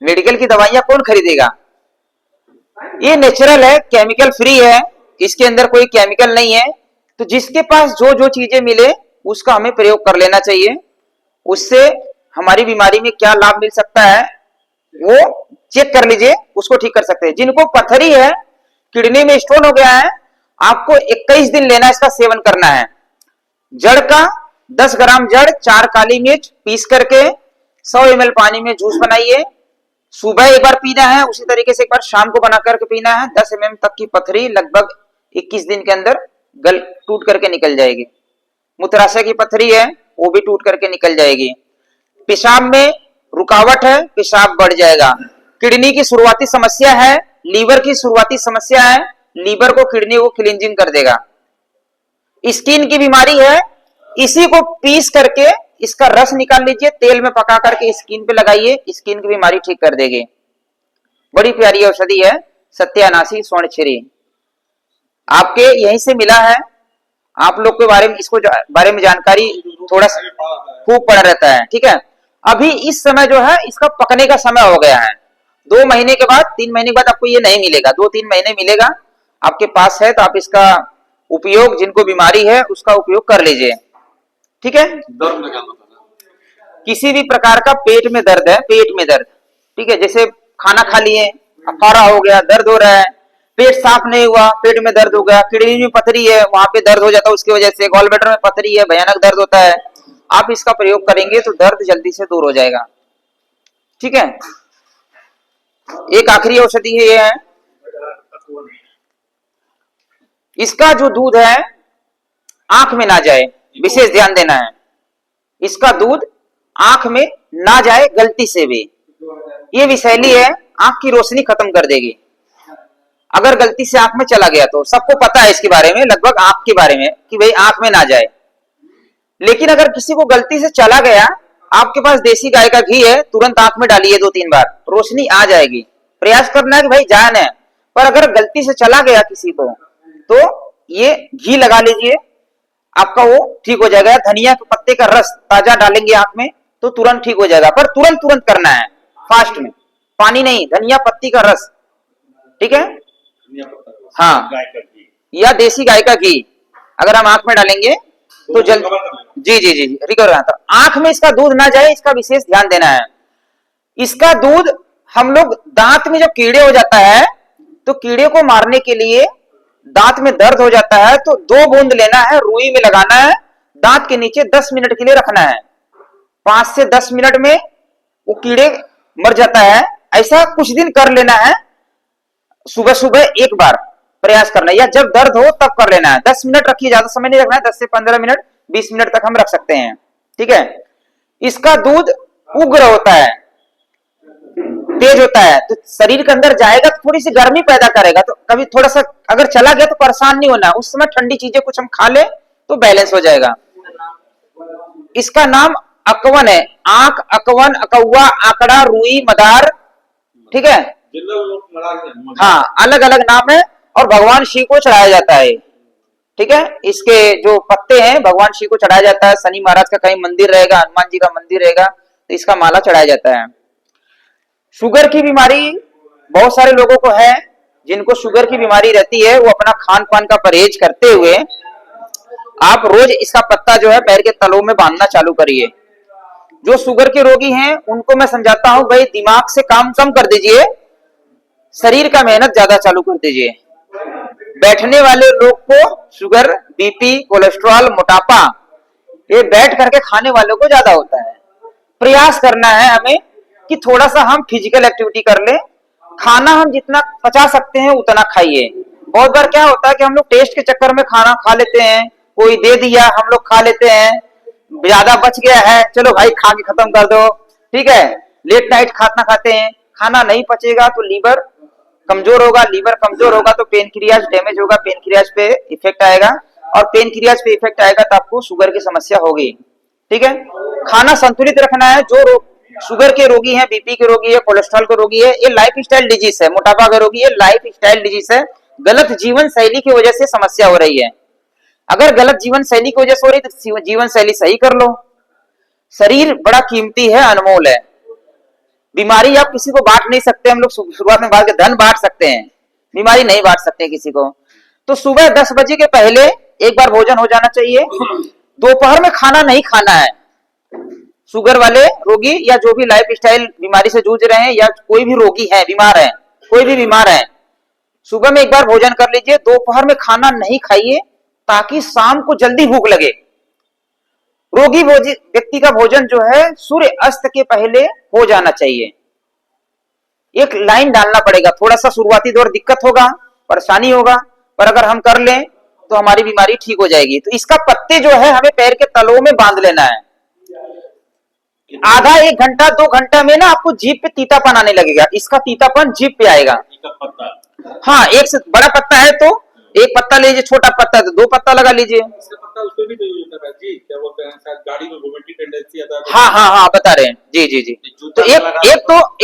मेडिकल की दवाइयां कौन खरीदेगा। ये नेचुरल है, केमिकल फ्री है, इसके अंदर कोई केमिकल नहीं है। तो जिसके पास जो जो चीजें मिले उसका हमें प्रयोग कर लेना चाहिए, उससे हमारी बीमारी में क्या लाभ मिल सकता है वो चेक कर लीजिए, उसको ठीक कर सकते हैं। जिनको पथरी है, किडनी में स्टोन हो गया है, आपको 21 दिन लेना, इसका सेवन करना है। जड़ का 10 ग्राम जड़, 4 काली मिर्च पीस करके 100 ml पानी में जूस बनाइए, सुबह एक बार पीना है, उसी तरीके से एक बार शाम को बना करके पीना है। 10 mm तक की पथरी लगभग 21 दिन के अंदर गल टूट करके निकल जाएगी। मूत्राशय की पथरी है वो भी टूट करके निकल जाएगी। पेशाब में रुकावट है, पेशाब बढ़ जाएगा। किडनी की शुरुआती समस्या है, लीवर की शुरुआती समस्या है, लीवर को किडनी को क्लींजिंग कर देगा। स्किन की बीमारी है, इसी को पीस करके इसका रस निकाल लीजिए, तेल में पका करके स्किन पे लगाइए, स्किन की बीमारी ठीक कर देगी। बड़ी प्यारी औषधि है सत्यानाशी स्वर्णक्षरी, आपके यहीं से मिला है। आप लोग के बारे में, इसको बारे में जानकारी थोड़ा सा खूब पड़ा रहता है, ठीक है। अभी इस समय जो है इसका पकने का समय हो गया है। 2 महीने के बाद, 3 महीने के बाद आपको ये नहीं मिलेगा, 2-3 महीने मिलेगा। आपके पास है तो आप इसका उपयोग, जिनको बीमारी है उसका उपयोग कर लीजिए, ठीक है। दर्द में क्या होता है? किसी भी प्रकार का पेट में दर्द है, पेट में दर्द, ठीक है, जैसे खाना खा लिए, अफारा हो गया, दर्द हो रहा है, पेट साफ नहीं हुआ, पेट में दर्द हो गया, किडनी में पथरी है, वहां पे दर्द हो जाता है, उसकी वजह से गॉल ब्लैडर में पथरी है, भयानक दर्द होता है, आप इसका प्रयोग करेंगे तो दर्द जल्दी से दूर हो जाएगा, ठीक है। एक आखिरी औषधि ये है, इसका जो दूध है आंख में ना जाए, विशेष ध्यान देना है। इसका दूध आंख में ना जाए गलती से भी, ये विषैली है, आंख की रोशनी खत्म कर देगी। अगर गलती से आंख में चला गया तो सबको पता है इसके बारे में, लगभग आंख के बारे में, कि भाई आंख में ना जाए। लेकिन अगर किसी को गलती से चला गया, आपके पास देसी गाय का घी है, तुरंत आंख में डालिए 2-3 बार, रोशनी आ जाएगी। प्रयास करना है कि भाई जान है, पर अगर गलती से चला गया किसी को तो ये घी लगा लीजिए, आपका वो ठीक हो जाएगा। धनिया के पत्ते का रस ताजा डालेंगे आंख में तो तुरंत ठीक हो जाएगा, पर तुरंत तुरंत करना है, फास्ट में, पानी नहीं, धनिया पत्ती का रस, ठीक है। हाँ, गाय का घी या देसी गाय का घी अगर हम आंख में डालेंगे तो जल्द, जी जी जी रिकवर आता। आंख में इसका दूध ना जाए, इसका विशेष ध्यान देना है। इसका दूध हम लोग, दांत में जब कीड़े हो जाता है तो कीड़े को मारने के लिए, दांत में दर्द हो जाता है तो 2 बूंद लेना है, रुई में लगाना है, दांत के नीचे 10 मिनट के लिए रखना है। 5 से 10 मिनट में वो कीड़े मर जाता है। ऐसा कुछ दिन कर लेना है, सुबह सुबह एक बार प्रयास करना है, या जब दर्द हो तब कर लेना है। 10 मिनट रखिए, ज्यादा समय नहीं रखना है, 10 से 15 मिनट, 20 मिनट तक हम रख सकते हैं, ठीक है। इसका दूध उग्र होता है, तेज होता है, तो शरीर के अंदर जाएगा तो थोड़ी सी गर्मी पैदा करेगा, तो कभी थोड़ा सा अगर चला गया तो परेशान नहीं होना, उस समय ठंडी चीजें कुछ हम खा ले तो बैलेंस हो जाएगा। इसका नाम अकवन है, आंख, अकवन, अकौवा, आंकड़ा, रुई, मदार, ठीक है। हाँ, अलग अलग नाम है और भगवान शिव को चढ़ाया जाता है, ठीक है। इसके जो पत्ते हैं भगवान शिव को चढ़ाया जाता है, शनि महाराज का कहीं मंदिर रहेगा, हनुमान जी का मंदिर रहेगा तो इसका माला चढ़ाया जाता है। शुगर की बीमारी बहुत सारे लोगों को है, जिनको शुगर की बीमारी रहती है वो अपना खान पान का परहेज करते हुए आप रोज इसका पत्ता जो है पैर के तलों में बांधना चालू करिए। जो शुगर के रोगी हैं उनको मैं समझाता हूं भाई दिमाग से काम कम कर दीजिए, शरीर का मेहनत ज्यादा चालू कर दीजिए। बैठने वाले लोग को शुगर, बीपी, कोलेस्ट्रॉल, मोटापा ये बैठ करके खाने वालों को ज्यादा होता है। प्रयास करना है हमें कि थोड़ा सा हम फिजिकल एक्टिविटी कर ले, खाना हम जितना पचा सकते हैं उतना खाइए। बहुत बार क्या होता है कि हम लोग टेस्ट के चक्कर में खाना खा लेते हैं, कोई दे दिया हम लोग खा लेते हैं, ज्यादा बच गया है चलो भाई खा के खत्म कर दो, ठीक है। लेट नाइट खाना खाते हैं, खाना नहीं पचेगा तो लीवर कमजोर होगा, लीवर कमजोर होगा तो पेनक्रियाज डैमेज होगा, पेनक्रियाज पे इफेक्ट आएगा, और पेनक्रियाज पे इफेक्ट आएगा तो आपको शुगर की समस्या होगी, ठीक है। खाना संतुलित रखना है। जो शुगर के रोगी हैं, बीपी के रोगी है, कोलेस्ट्रॉल के रोगी है, ये लाइफ स्टाइल डिजीज है। मोटापा के रोगी है, लाइफ स्टाइल डिजीज है। गलत जीवन शैली की वजह से समस्या हो रही है। अगर गलत जीवन शैली की वजह से हो रही तो जीवन शैली सही कर लो। शरीर बड़ा कीमती है, अनमोल है। बीमारी आप किसी को बांट नहीं सकते। हम लोग शुरुआत में बात के धन बांट सकते हैं, बीमारी नहीं बांट सकते किसी को। तो सुबह 10 बजे के पहले एक बार भोजन हो जाना चाहिए। दोपहर में खाना नहीं खाना है। शुगर वाले रोगी या जो भी लाइफ स्टाइल बीमारी से जूझ रहे हैं या कोई भी रोगी है, बीमार है, कोई भी बीमार है, सुबह में एक बार भोजन कर लीजिए। दोपहर में खाना नहीं खाइए ताकि शाम को जल्दी भूख लगे। रोगी व्यक्ति का भोजन जो है सूर्य अस्त के पहले हो जाना चाहिए। एक लाइन डालना पड़ेगा। थोड़ा सा शुरुआती दौर दिक्कत होगा, परेशानी होगा, पर अगर हम कर लें तो हमारी बीमारी ठीक हो जाएगी। तो इसका पत्ते जो है हमें पैर के तलों में बांध लेना है। आधा 1 घंटा 2 घंटा में ना आपको जीभ पे तीतापन आने लगेगा। इसका तीतापन जीभ पे आएगा। हाँ, एक से बड़ा पत्ता है तो एक पत्ता लीजिए, छोटा पत्ता है तो 2 पत्ता लगा लीजिए। उसको भी तो यूज होता है जी, क्या बोलते हैं शायद गाड़ी में वोमिटिंग टेंडेंसी आता है। हाँ हाँ हाँ, बता रहे हैं जी जी जी। तो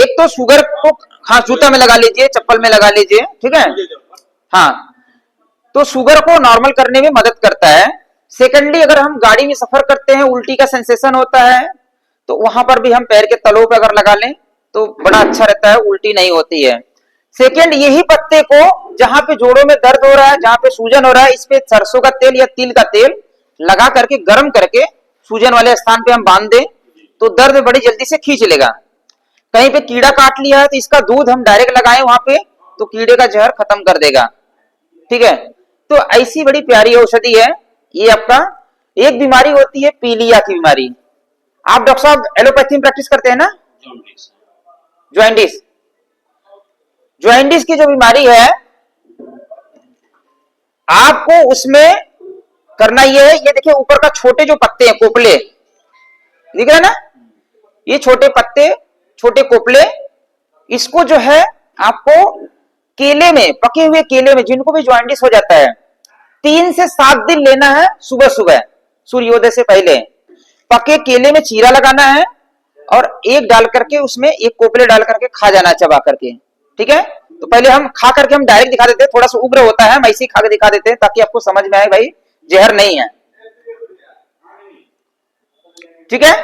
एक तो शुगर को हाँ जूता में लगा लीजिए, चप्पल में लगा लीजिए, ठीक है। हाँ, तो शुगर को नॉर्मल करने में मदद करता है। सेकेंडली, अगर हम गाड़ी में सफर करते हैं, उल्टी का सेंसेशन होता है, तो वहां पर भी हम पैर के तलों पे अगर लगा लें तो बड़ा अच्छा रहता है, उल्टी नहीं होती है। सेकेंड, यही पत्ते को जहां पे जोड़ों में दर्द हो रहा है, जहां पे सूजन हो रहा है, इस पे सरसों का तेल या तिल का तेल लगा करके गर्म करके सूजन वाले स्थान पे हम बांध दें तो दर्द बड़ी जल्दी से खींच लेगा। कहीं पे कीड़ा काट लिया है तो इसका दूध हम डायरेक्ट लगाएं वहां पे तो कीड़े का जहर खत्म कर देगा, ठीक है। तो ऐसी बड़ी प्यारी औषधि है ये आपका। एक बीमारी होती है पीलिया की बीमारी। आप डॉक्टर साहब एलोपैथी में प्रैक्टिस करते हैं ना? ज्वाइंटिस। ज्वाइंटिस की जो बीमारी है आपको उसमें करना यह है, ये देखिए ऊपर का छोटे जो पत्ते हैं, कोपले दिख रहे हैं ना, ये छोटे पत्ते, छोटे कोपले, इसको जो है आपको केले में, पके हुए केले में, जिनको भी ज्वाइंटिस हो जाता है, 3 से 7 दिन लेना है। सुबह सुबह सूर्योदय से पहले पके केले में चीरा लगाना है और एक डाल करके उसमें एक कोपले डाल करके खा जाना है, चबा करके, ठीक है। तो पहले हम खा करके हम डायरेक्ट दिखा देते हैं, थोड़ा सा उग्र होता है, हम ऐसे ही खा के दिखा देते हैं ताकि आपको समझ में आए भाई जहर नहीं है, ठीक है।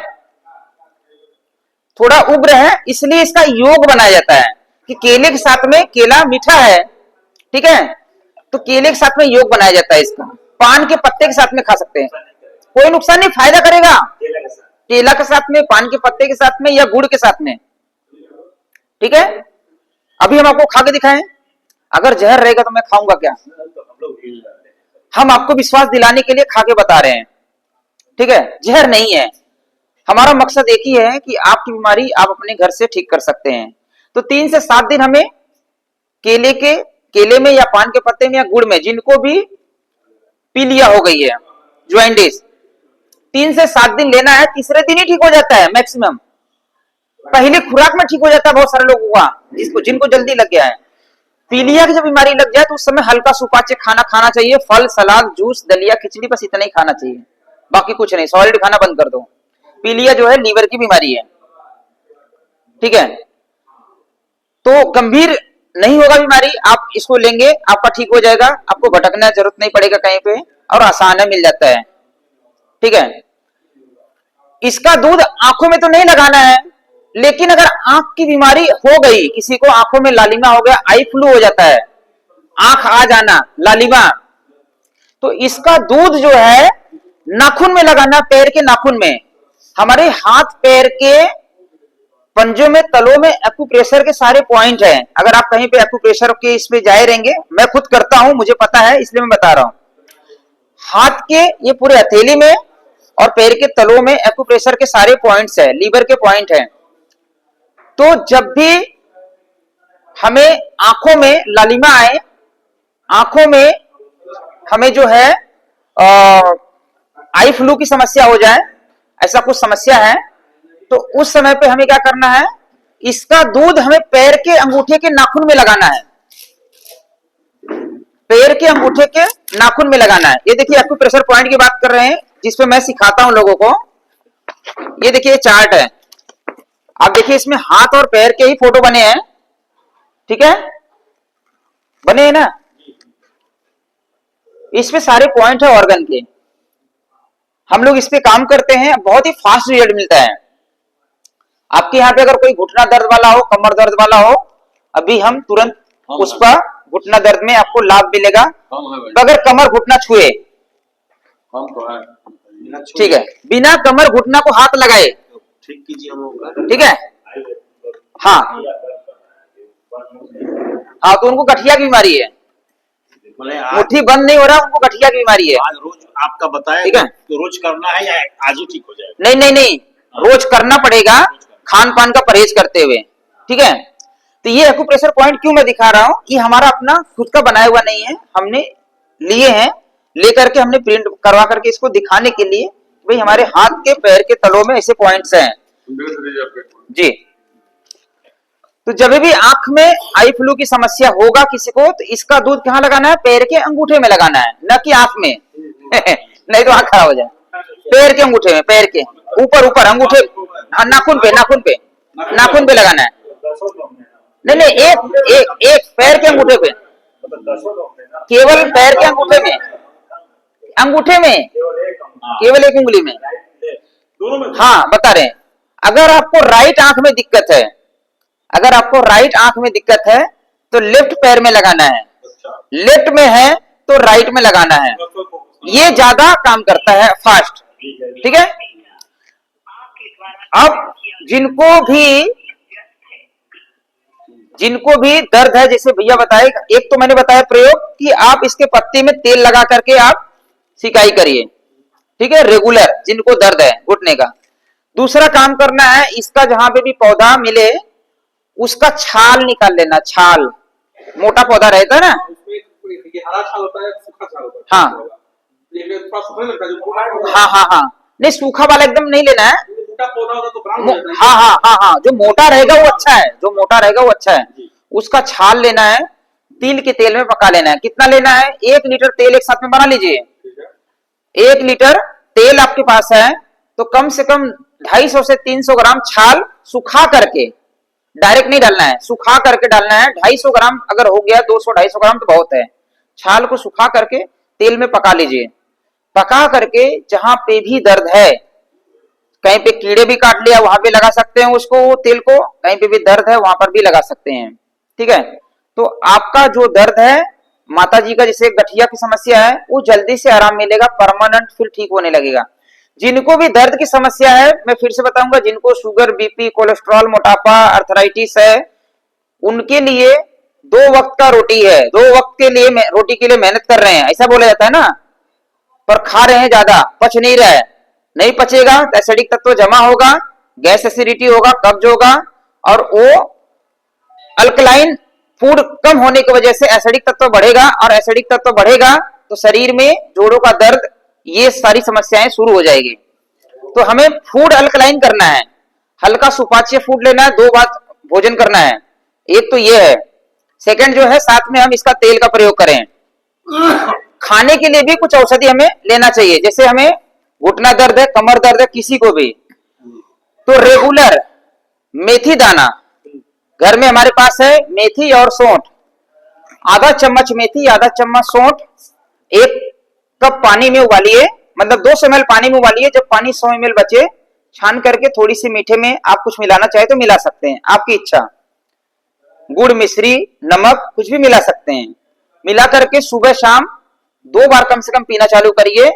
थोड़ा उग्र है इसलिए इसका योग बनाया जाता है कि केले के साथ में, केला मीठा है, ठीक है, तो केले के साथ में योग बनाया जाता है इसका। पान के पत्ते के साथ में खा सकते हैं, कोई नुकसान नहीं, फायदा करेगा। केला के साथ में, पान के पत्ते के साथ में या गुड़ के साथ में, ठीक है। अभी हम आपको खा के दिखाएं, अगर जहर रहेगा तो मैं खाऊंगा क्या? हम आपको विश्वास दिलाने के लिए खा के बता रहे हैं, ठीक है। जहर नहीं है। हमारा मकसद एक ही है कि आपकी बीमारी आप अपने घर से ठीक कर सकते हैं। तो 3 से 7 दिन हमें केले में या पान के पत्ते में या गुड़ में, जिनको भी पीलिया हो गई है, ज्वाइंटिस, 3 से 7 दिन लेना है। तीसरे दिन ही ठीक हो जाता है मैक्सिमम। पहले खुराक में ठीक हो जाता है बहुत सारे लोगों का, जिनको जल्दी लग गया है। पीलिया की जब बीमारी लग जाए तो उस समय हल्का सुपाच्य खाना खाना चाहिए, फल, सलाद, जूस, दलिया, खिचड़ी, बस इतना ही खाना चाहिए, बाकी कुछ नहीं। सॉलिड खाना बंद कर दो। पीलिया जो है लीवर की बीमारी है, ठीक है। तो गंभीर नहीं होगा बीमारी, आप इसको लेंगे आपका ठीक हो जाएगा, आपको भटकने की जरूरत नहीं पड़ेगा कहीं पे, और आसान है, मिल जाता है, ठीक है। इसका दूध आंखों में तो नहीं लगाना है, लेकिन अगर आंख की बीमारी हो गई, किसी को आंखों में लालिमा हो गया, आई फ्लू हो जाता है, आंख आ जाना, लालिमा, तो इसका दूध जो है नाखून में लगाना, पैर के नाखून में हमारे हाथ पैर के पंजों में, तलों में एक्यूप्रेशर के सारे पॉइंट हैं। अगर आप कहीं पे एक्यूप्रेशर के इस पे जाए रहेंगे, मैं खुद करता हूं, मुझे पता है, इसलिए मैं बता रहा हूं। हाथ के ये पूरे हथेली में और पैर के तलों में एक्यूप्रेशर के सारे पॉइंट्स है, लीवर के पॉइंट हैं। तो जब भी हमें आंखों में लालिमा आए, आंखों में हमें जो है आई फ्लू की समस्या हो जाए, ऐसा कुछ समस्या है, तो उस समय पे हमें क्या करना है, इसका दूध हमें पैर के अंगूठे के नाखून में लगाना है, पैर के अंगूठे के नाखून में लगाना है। ये देखिए एक्यूप्रेशर पॉइंट की बात कर रहे हैं, जिसपे मैं सिखाता हूं लोगों को। ये देखिए चार्ट है, आप देखिए इसमें हाथ और पैर के ही फोटो बने हैं, ठीक है, बने हैं ना। इसमें सारे पॉइंट है ऑर्गन के। हम लोग इस पे काम करते हैं, बहुत ही फास्ट रिजल्ट मिलता है। आपके यहाँ पे अगर कोई घुटना दर्द वाला हो, कमर दर्द वाला हो, अभी हम तुरंत उस पर घुटना दर्द में आपको लाभ मिलेगा। तो अगर कमर घुटना छुए, हम तो है, ठीक है, बिना कमर घुटना को हाथ लगाए, ठीक कीजिए हम लोग, ठीक है, हाँ हाँ, तो उनको गठिया की बीमारी है, बोले आज मुट्ठी बंद नहीं हो रहा, उनको गठिया की बीमारी है। आज रोज आपका बताया, ठीक है, तो रोज करना है या आज ही ठीक हो जाएगा? नहीं नहीं नहीं, रोज करना पड़ेगा, खान पान का परहेज करते हुए, ठीक है। तो ये एक्यूप्रेशर पॉइंट क्यों मैं दिखा रहा हूं, ये हमारा अपना खुद का बनाया हुआ नहीं है, हमने लिए हैं, लेकर के हमने प्रिंट करवा करके इसको दिखाने के लिए, भाई हमारे हाथ के पैर के तलों में ऐसे पॉइंट्स हैं जी। तो जब भी आंख में आई फ्लू की समस्या होगा किसी को, तो इसका दूध कहाँ लगाना है, पैर के अंगूठे में लगाना है, न कि आंख में नहीं तो आंख खराब हो जाए। पैर के अंगूठे में, पैर के ऊपर ऊपर अंगूठे, हाँ, नाखून पे, नाखून पे, नाखून पे लगाना है। नहीं नहीं, एक एक एक पैर के अंगूठे पे, केवल पैर के अंगूठे में, अंगूठे में, केवल एक उंगली में, हाँ बता रहे हैं। अगर आपको राइट आंख में दिक्कत है, अगर आपको राइट आंख में दिक्कत है, तो लेफ्ट पैर में लगाना है, लेफ्ट में है तो राइट में लगाना है, ये ज्यादा काम करता है, फास्ट, ठीक है। अब जिनको भी दर्द है, जैसे भैया बताए, एक तो मैंने बताया प्रयोग कि आप इसके पत्ते में तेल लगा करके आप सिकाई करिए, ठीक है, रेगुलर, जिनको दर्द है घुटने का। दूसरा काम करना है, इसका जहां पे भी पौधा मिले उसका छाल निकाल लेना, छाल, मोटा पौधा रहता है ना, ये हरा छाल होता है, सूखा छाल होता है, हाँ ये थोड़ा सूखा लगता है, जो हाँ हाँ हाँ, नहीं सूखा वाला एकदम नहीं लेना है, मोटा पौधा होता तो ब्राउन हो जाता है। हाँ हाँ हाँ हाँ, जो मोटा रहेगा वो अच्छा है, जो मोटा रहेगा वो अच्छा है। उसका छाल लेना है, तिल के तेल में पका लेना है। कितना लेना है, 1 लीटर तेल एक साथ में बना लीजिए। 1 लीटर तेल आपके पास है तो कम से कम 250 से 300 ग्राम छाल सुखा करके, डायरेक्ट नहीं डालना है, सुखा करके डालना है। 250 ग्राम अगर हो गया, 200-250 ग्राम तो बहुत है। छाल को सुखा करके तेल में पका लीजिए। पका करके जहां पे भी दर्द है, कहीं पे कीड़े भी काट लिया वहां पे लगा सकते हैं उसको, तेल को, कहीं पे भी दर्द है वहां पर भी लगा सकते हैं, ठीक है। तो आपका जो दर्द है, माता जी का जैसे गठिया की समस्या है, वो जल्दी से आराम मिलेगा, परमानेंट फिर ठीक होने लगेगा। जिनको भी दर्द की समस्या है, मैं फिर से बताऊंगा, जिनको शुगर, बीपी, कोलेस्ट्रॉल, मोटापा, अर्थराइटिस है, उनके लिए 2 वक्त का रोटी है, 2 वक्त के लिए रोटी के लिए मेहनत कर रहे हैं, ऐसा बोला जाता है ना, पर खा रहे हैं ज्यादा, पच नहीं रहा है। नहीं पचेगा तो एसिडिक तत्व जमा होगा, गैस एसिडिटी होगा, कब्ज होगा, और वो अल्कलाइन फूड कम होने की वजह से एसिडिक तत्व बढ़ेगा, और एसिडिक तत्व बढ़ेगा तो शरीर में जोड़ों का दर्द, ये सारी समस्याएं शुरू हो जाएगी। तो हमें फूड अल्कलाइन करना है, हल्का सुपाच्य फूड लेना है, 2 बार भोजन करना है। एक तो ये है। सेकंड जो है, साथ में हम इसका तेल का प्रयोग करें। खाने के लिए भी कुछ औषधि हमें लेना चाहिए, जैसे हमें घुटना दर्द है, कमर दर्द है, किसी को भी, तो रेगुलर मेथी दाना घर में हमारे पास है, मेथी और सौंठ, आधा चम्मच मेथी, आधा चम्मच सौंठ, 1 कप पानी में उबालिए, मतलब 200 ml पानी में उबालिए। जब पानी 100 ml बचे, छान करके थोड़ी सी मीठे में आप कुछ मिलाना चाहे तो मिला सकते हैं, आपकी इच्छा, गुड़, मिश्री, नमक, कुछ भी मिला सकते हैं। मिला करके सुबह शाम 2 बार कम से कम पीना चालू करिए।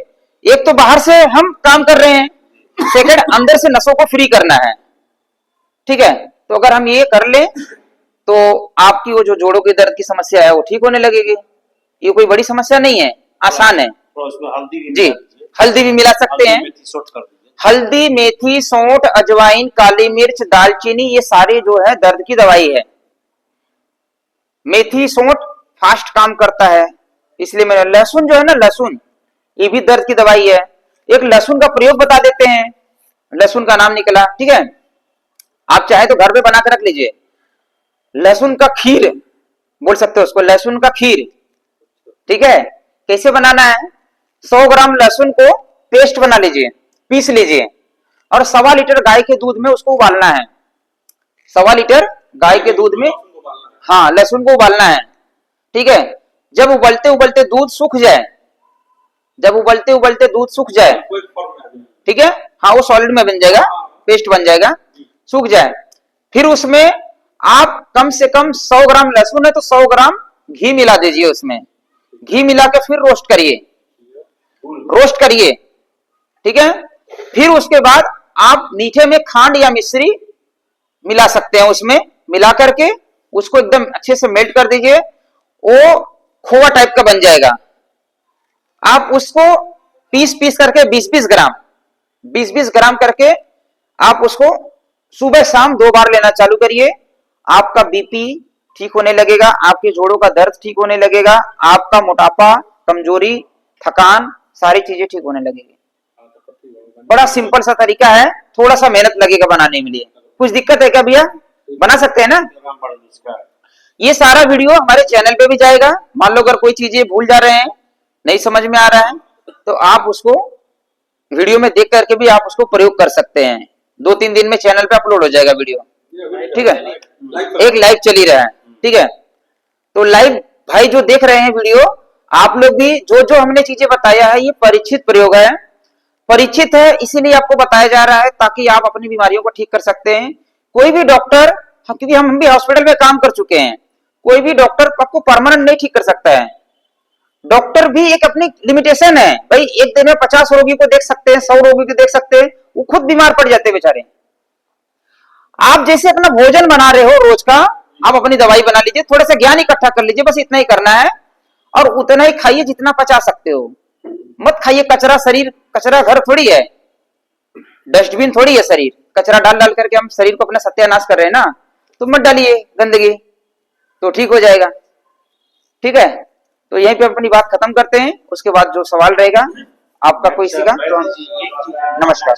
एक तो बाहर से हम काम कर रहे हैं, सेकंड अंदर से नसों को फ्री करना है। ठीक है, तो अगर हम ये कर लें तो आपकी वो जो जोड़ों के दर्द की समस्या है वो ठीक होने लगेगी। ये कोई बड़ी समस्या नहीं है, आसान है। और उसमें हल्दी भी जी, मिला दीजिए। हल्दी भी मिला सकते हैं। हल्दी मेथी सोट कर दीजिए। हल्दी, मेथी, सौंठ, अजवाइन, काली मिर्च, दालचीनी, ये सारे जो है दर्द की दवाई है। मेथी, सौंठ फास्ट काम करता है, इसलिए मैंने लहसुन जो है ना, लहसुन ये भी दर्द की दवाई है। एक लहसुन का प्रयोग बता देते हैं, लहसुन का नाम निकला। ठीक है, आप चाहे तो घर पे बना कर रख लीजिए। लहसुन का खीर बोल सकते हो उसको, लहसुन का खीर। ठीक है, कैसे बनाना है? 100 ग्राम लहसुन को पेस्ट बना लीजिए, पीस लीजिए, और 1.25 लीटर गाय के दूध में उसको उबालना है। 1.25 लीटर गाय के दूध में, हाँ, लहसुन को उबालना है। ठीक है, जब उबलते उबलते दूध सूख जाए, जब उबलते उबलते दूध सूख जाए, कोई फर्क नहीं। ठीक है, हाँ, वो सॉलिड में बन जाएगा, पेस्ट बन जाएगा, सूख जाए, फिर उसमें आप कम से कम 100 ग्राम लहसुन है तो 100 ग्राम घी मिला दीजिए उसमें। घी मिला के फिर रोस्ट करिए, रोस्ट करिए। ठीक है, फिर उसके बाद आप मीठे में खांड या मिश्री मिला सकते हैं, उसमें मिला करके उसको एकदम अच्छे से मेल्ट कर दीजिए। वो खोआ टाइप का बन जाएगा। आप उसको पीस पीस करके 20-20 ग्राम करके आप उसको सुबह शाम 2 बार लेना चालू करिए। आपका बीपी ठीक होने लगेगा, आपके जोड़ों का दर्द ठीक होने लगेगा, आपका मोटापा, कमजोरी, थकान, सारी चीजें ठीक होने लगेगी। बड़ा सिंपल सा तरीका है, थोड़ा सा मेहनत लगेगा बनाने में लिए। कुछ दिक्कत है क्या भैया? बना सकते हैं ना? ये सारा वीडियो हमारे चैनल पे भी जाएगा। मान लो अगर कोई चीजें भूल जा रहे हैं, नहीं समझ में आ रहा है, तो आप उसको वीडियो में देख करके भी आप उसको प्रयोग कर सकते हैं। 2-3 दिन में चैनल पे अपलोड हो जाएगा वीडियो। ठीक है, एक लाइव चल ही रहा है। ठीक है, तो लाइव भाई जो देख रहे हैं वीडियो, आप लोग भी जो जो हमने चीजें बताया है ये परीक्षित प्रयोग है, परीक्षित है, इसीलिए आपको बताया जा रहा है ताकि आप अपनी बीमारियों को ठीक कर सकते हैं। कोई भी डॉक्टर, क्योंकि हम भी हॉस्पिटल में काम कर चुके हैं, कोई भी डॉक्टर आपको परमानेंट नहीं ठीक कर सकता है। डॉक्टर भी एक अपनी लिमिटेशन है भाई, एक दिन में 50 रोगी को देख सकते हैं, 100 रोगी को देख सकते हैं, वो खुद बीमार पड़ जाते हैं बेचारे। आप जैसे अपना भोजन बना रहे हो रोज का, आप अपनी दवाई बना लीजिए, थोड़ा सा ज्ञान इकट्ठा कर लीजिए, बस इतना ही करना है। और उतना ही खाइए जितना पचा सकते हो, मत खाइए कचरा। शरीर कचरा घर थोड़ी है, डस्टबिन थोड़ी है शरीर। कचरा डाल डाल करके हम शरीर को अपना सत्यानाश कर रहे हैं ना, तो मत डालिए गंदगी, तो ठीक हो जाएगा। ठीक है, तो यहीं पे अपनी बात खत्म करते हैं। उसके बाद जो सवाल रहेगा आपका कोई सीगा तो हम, नमस्कार।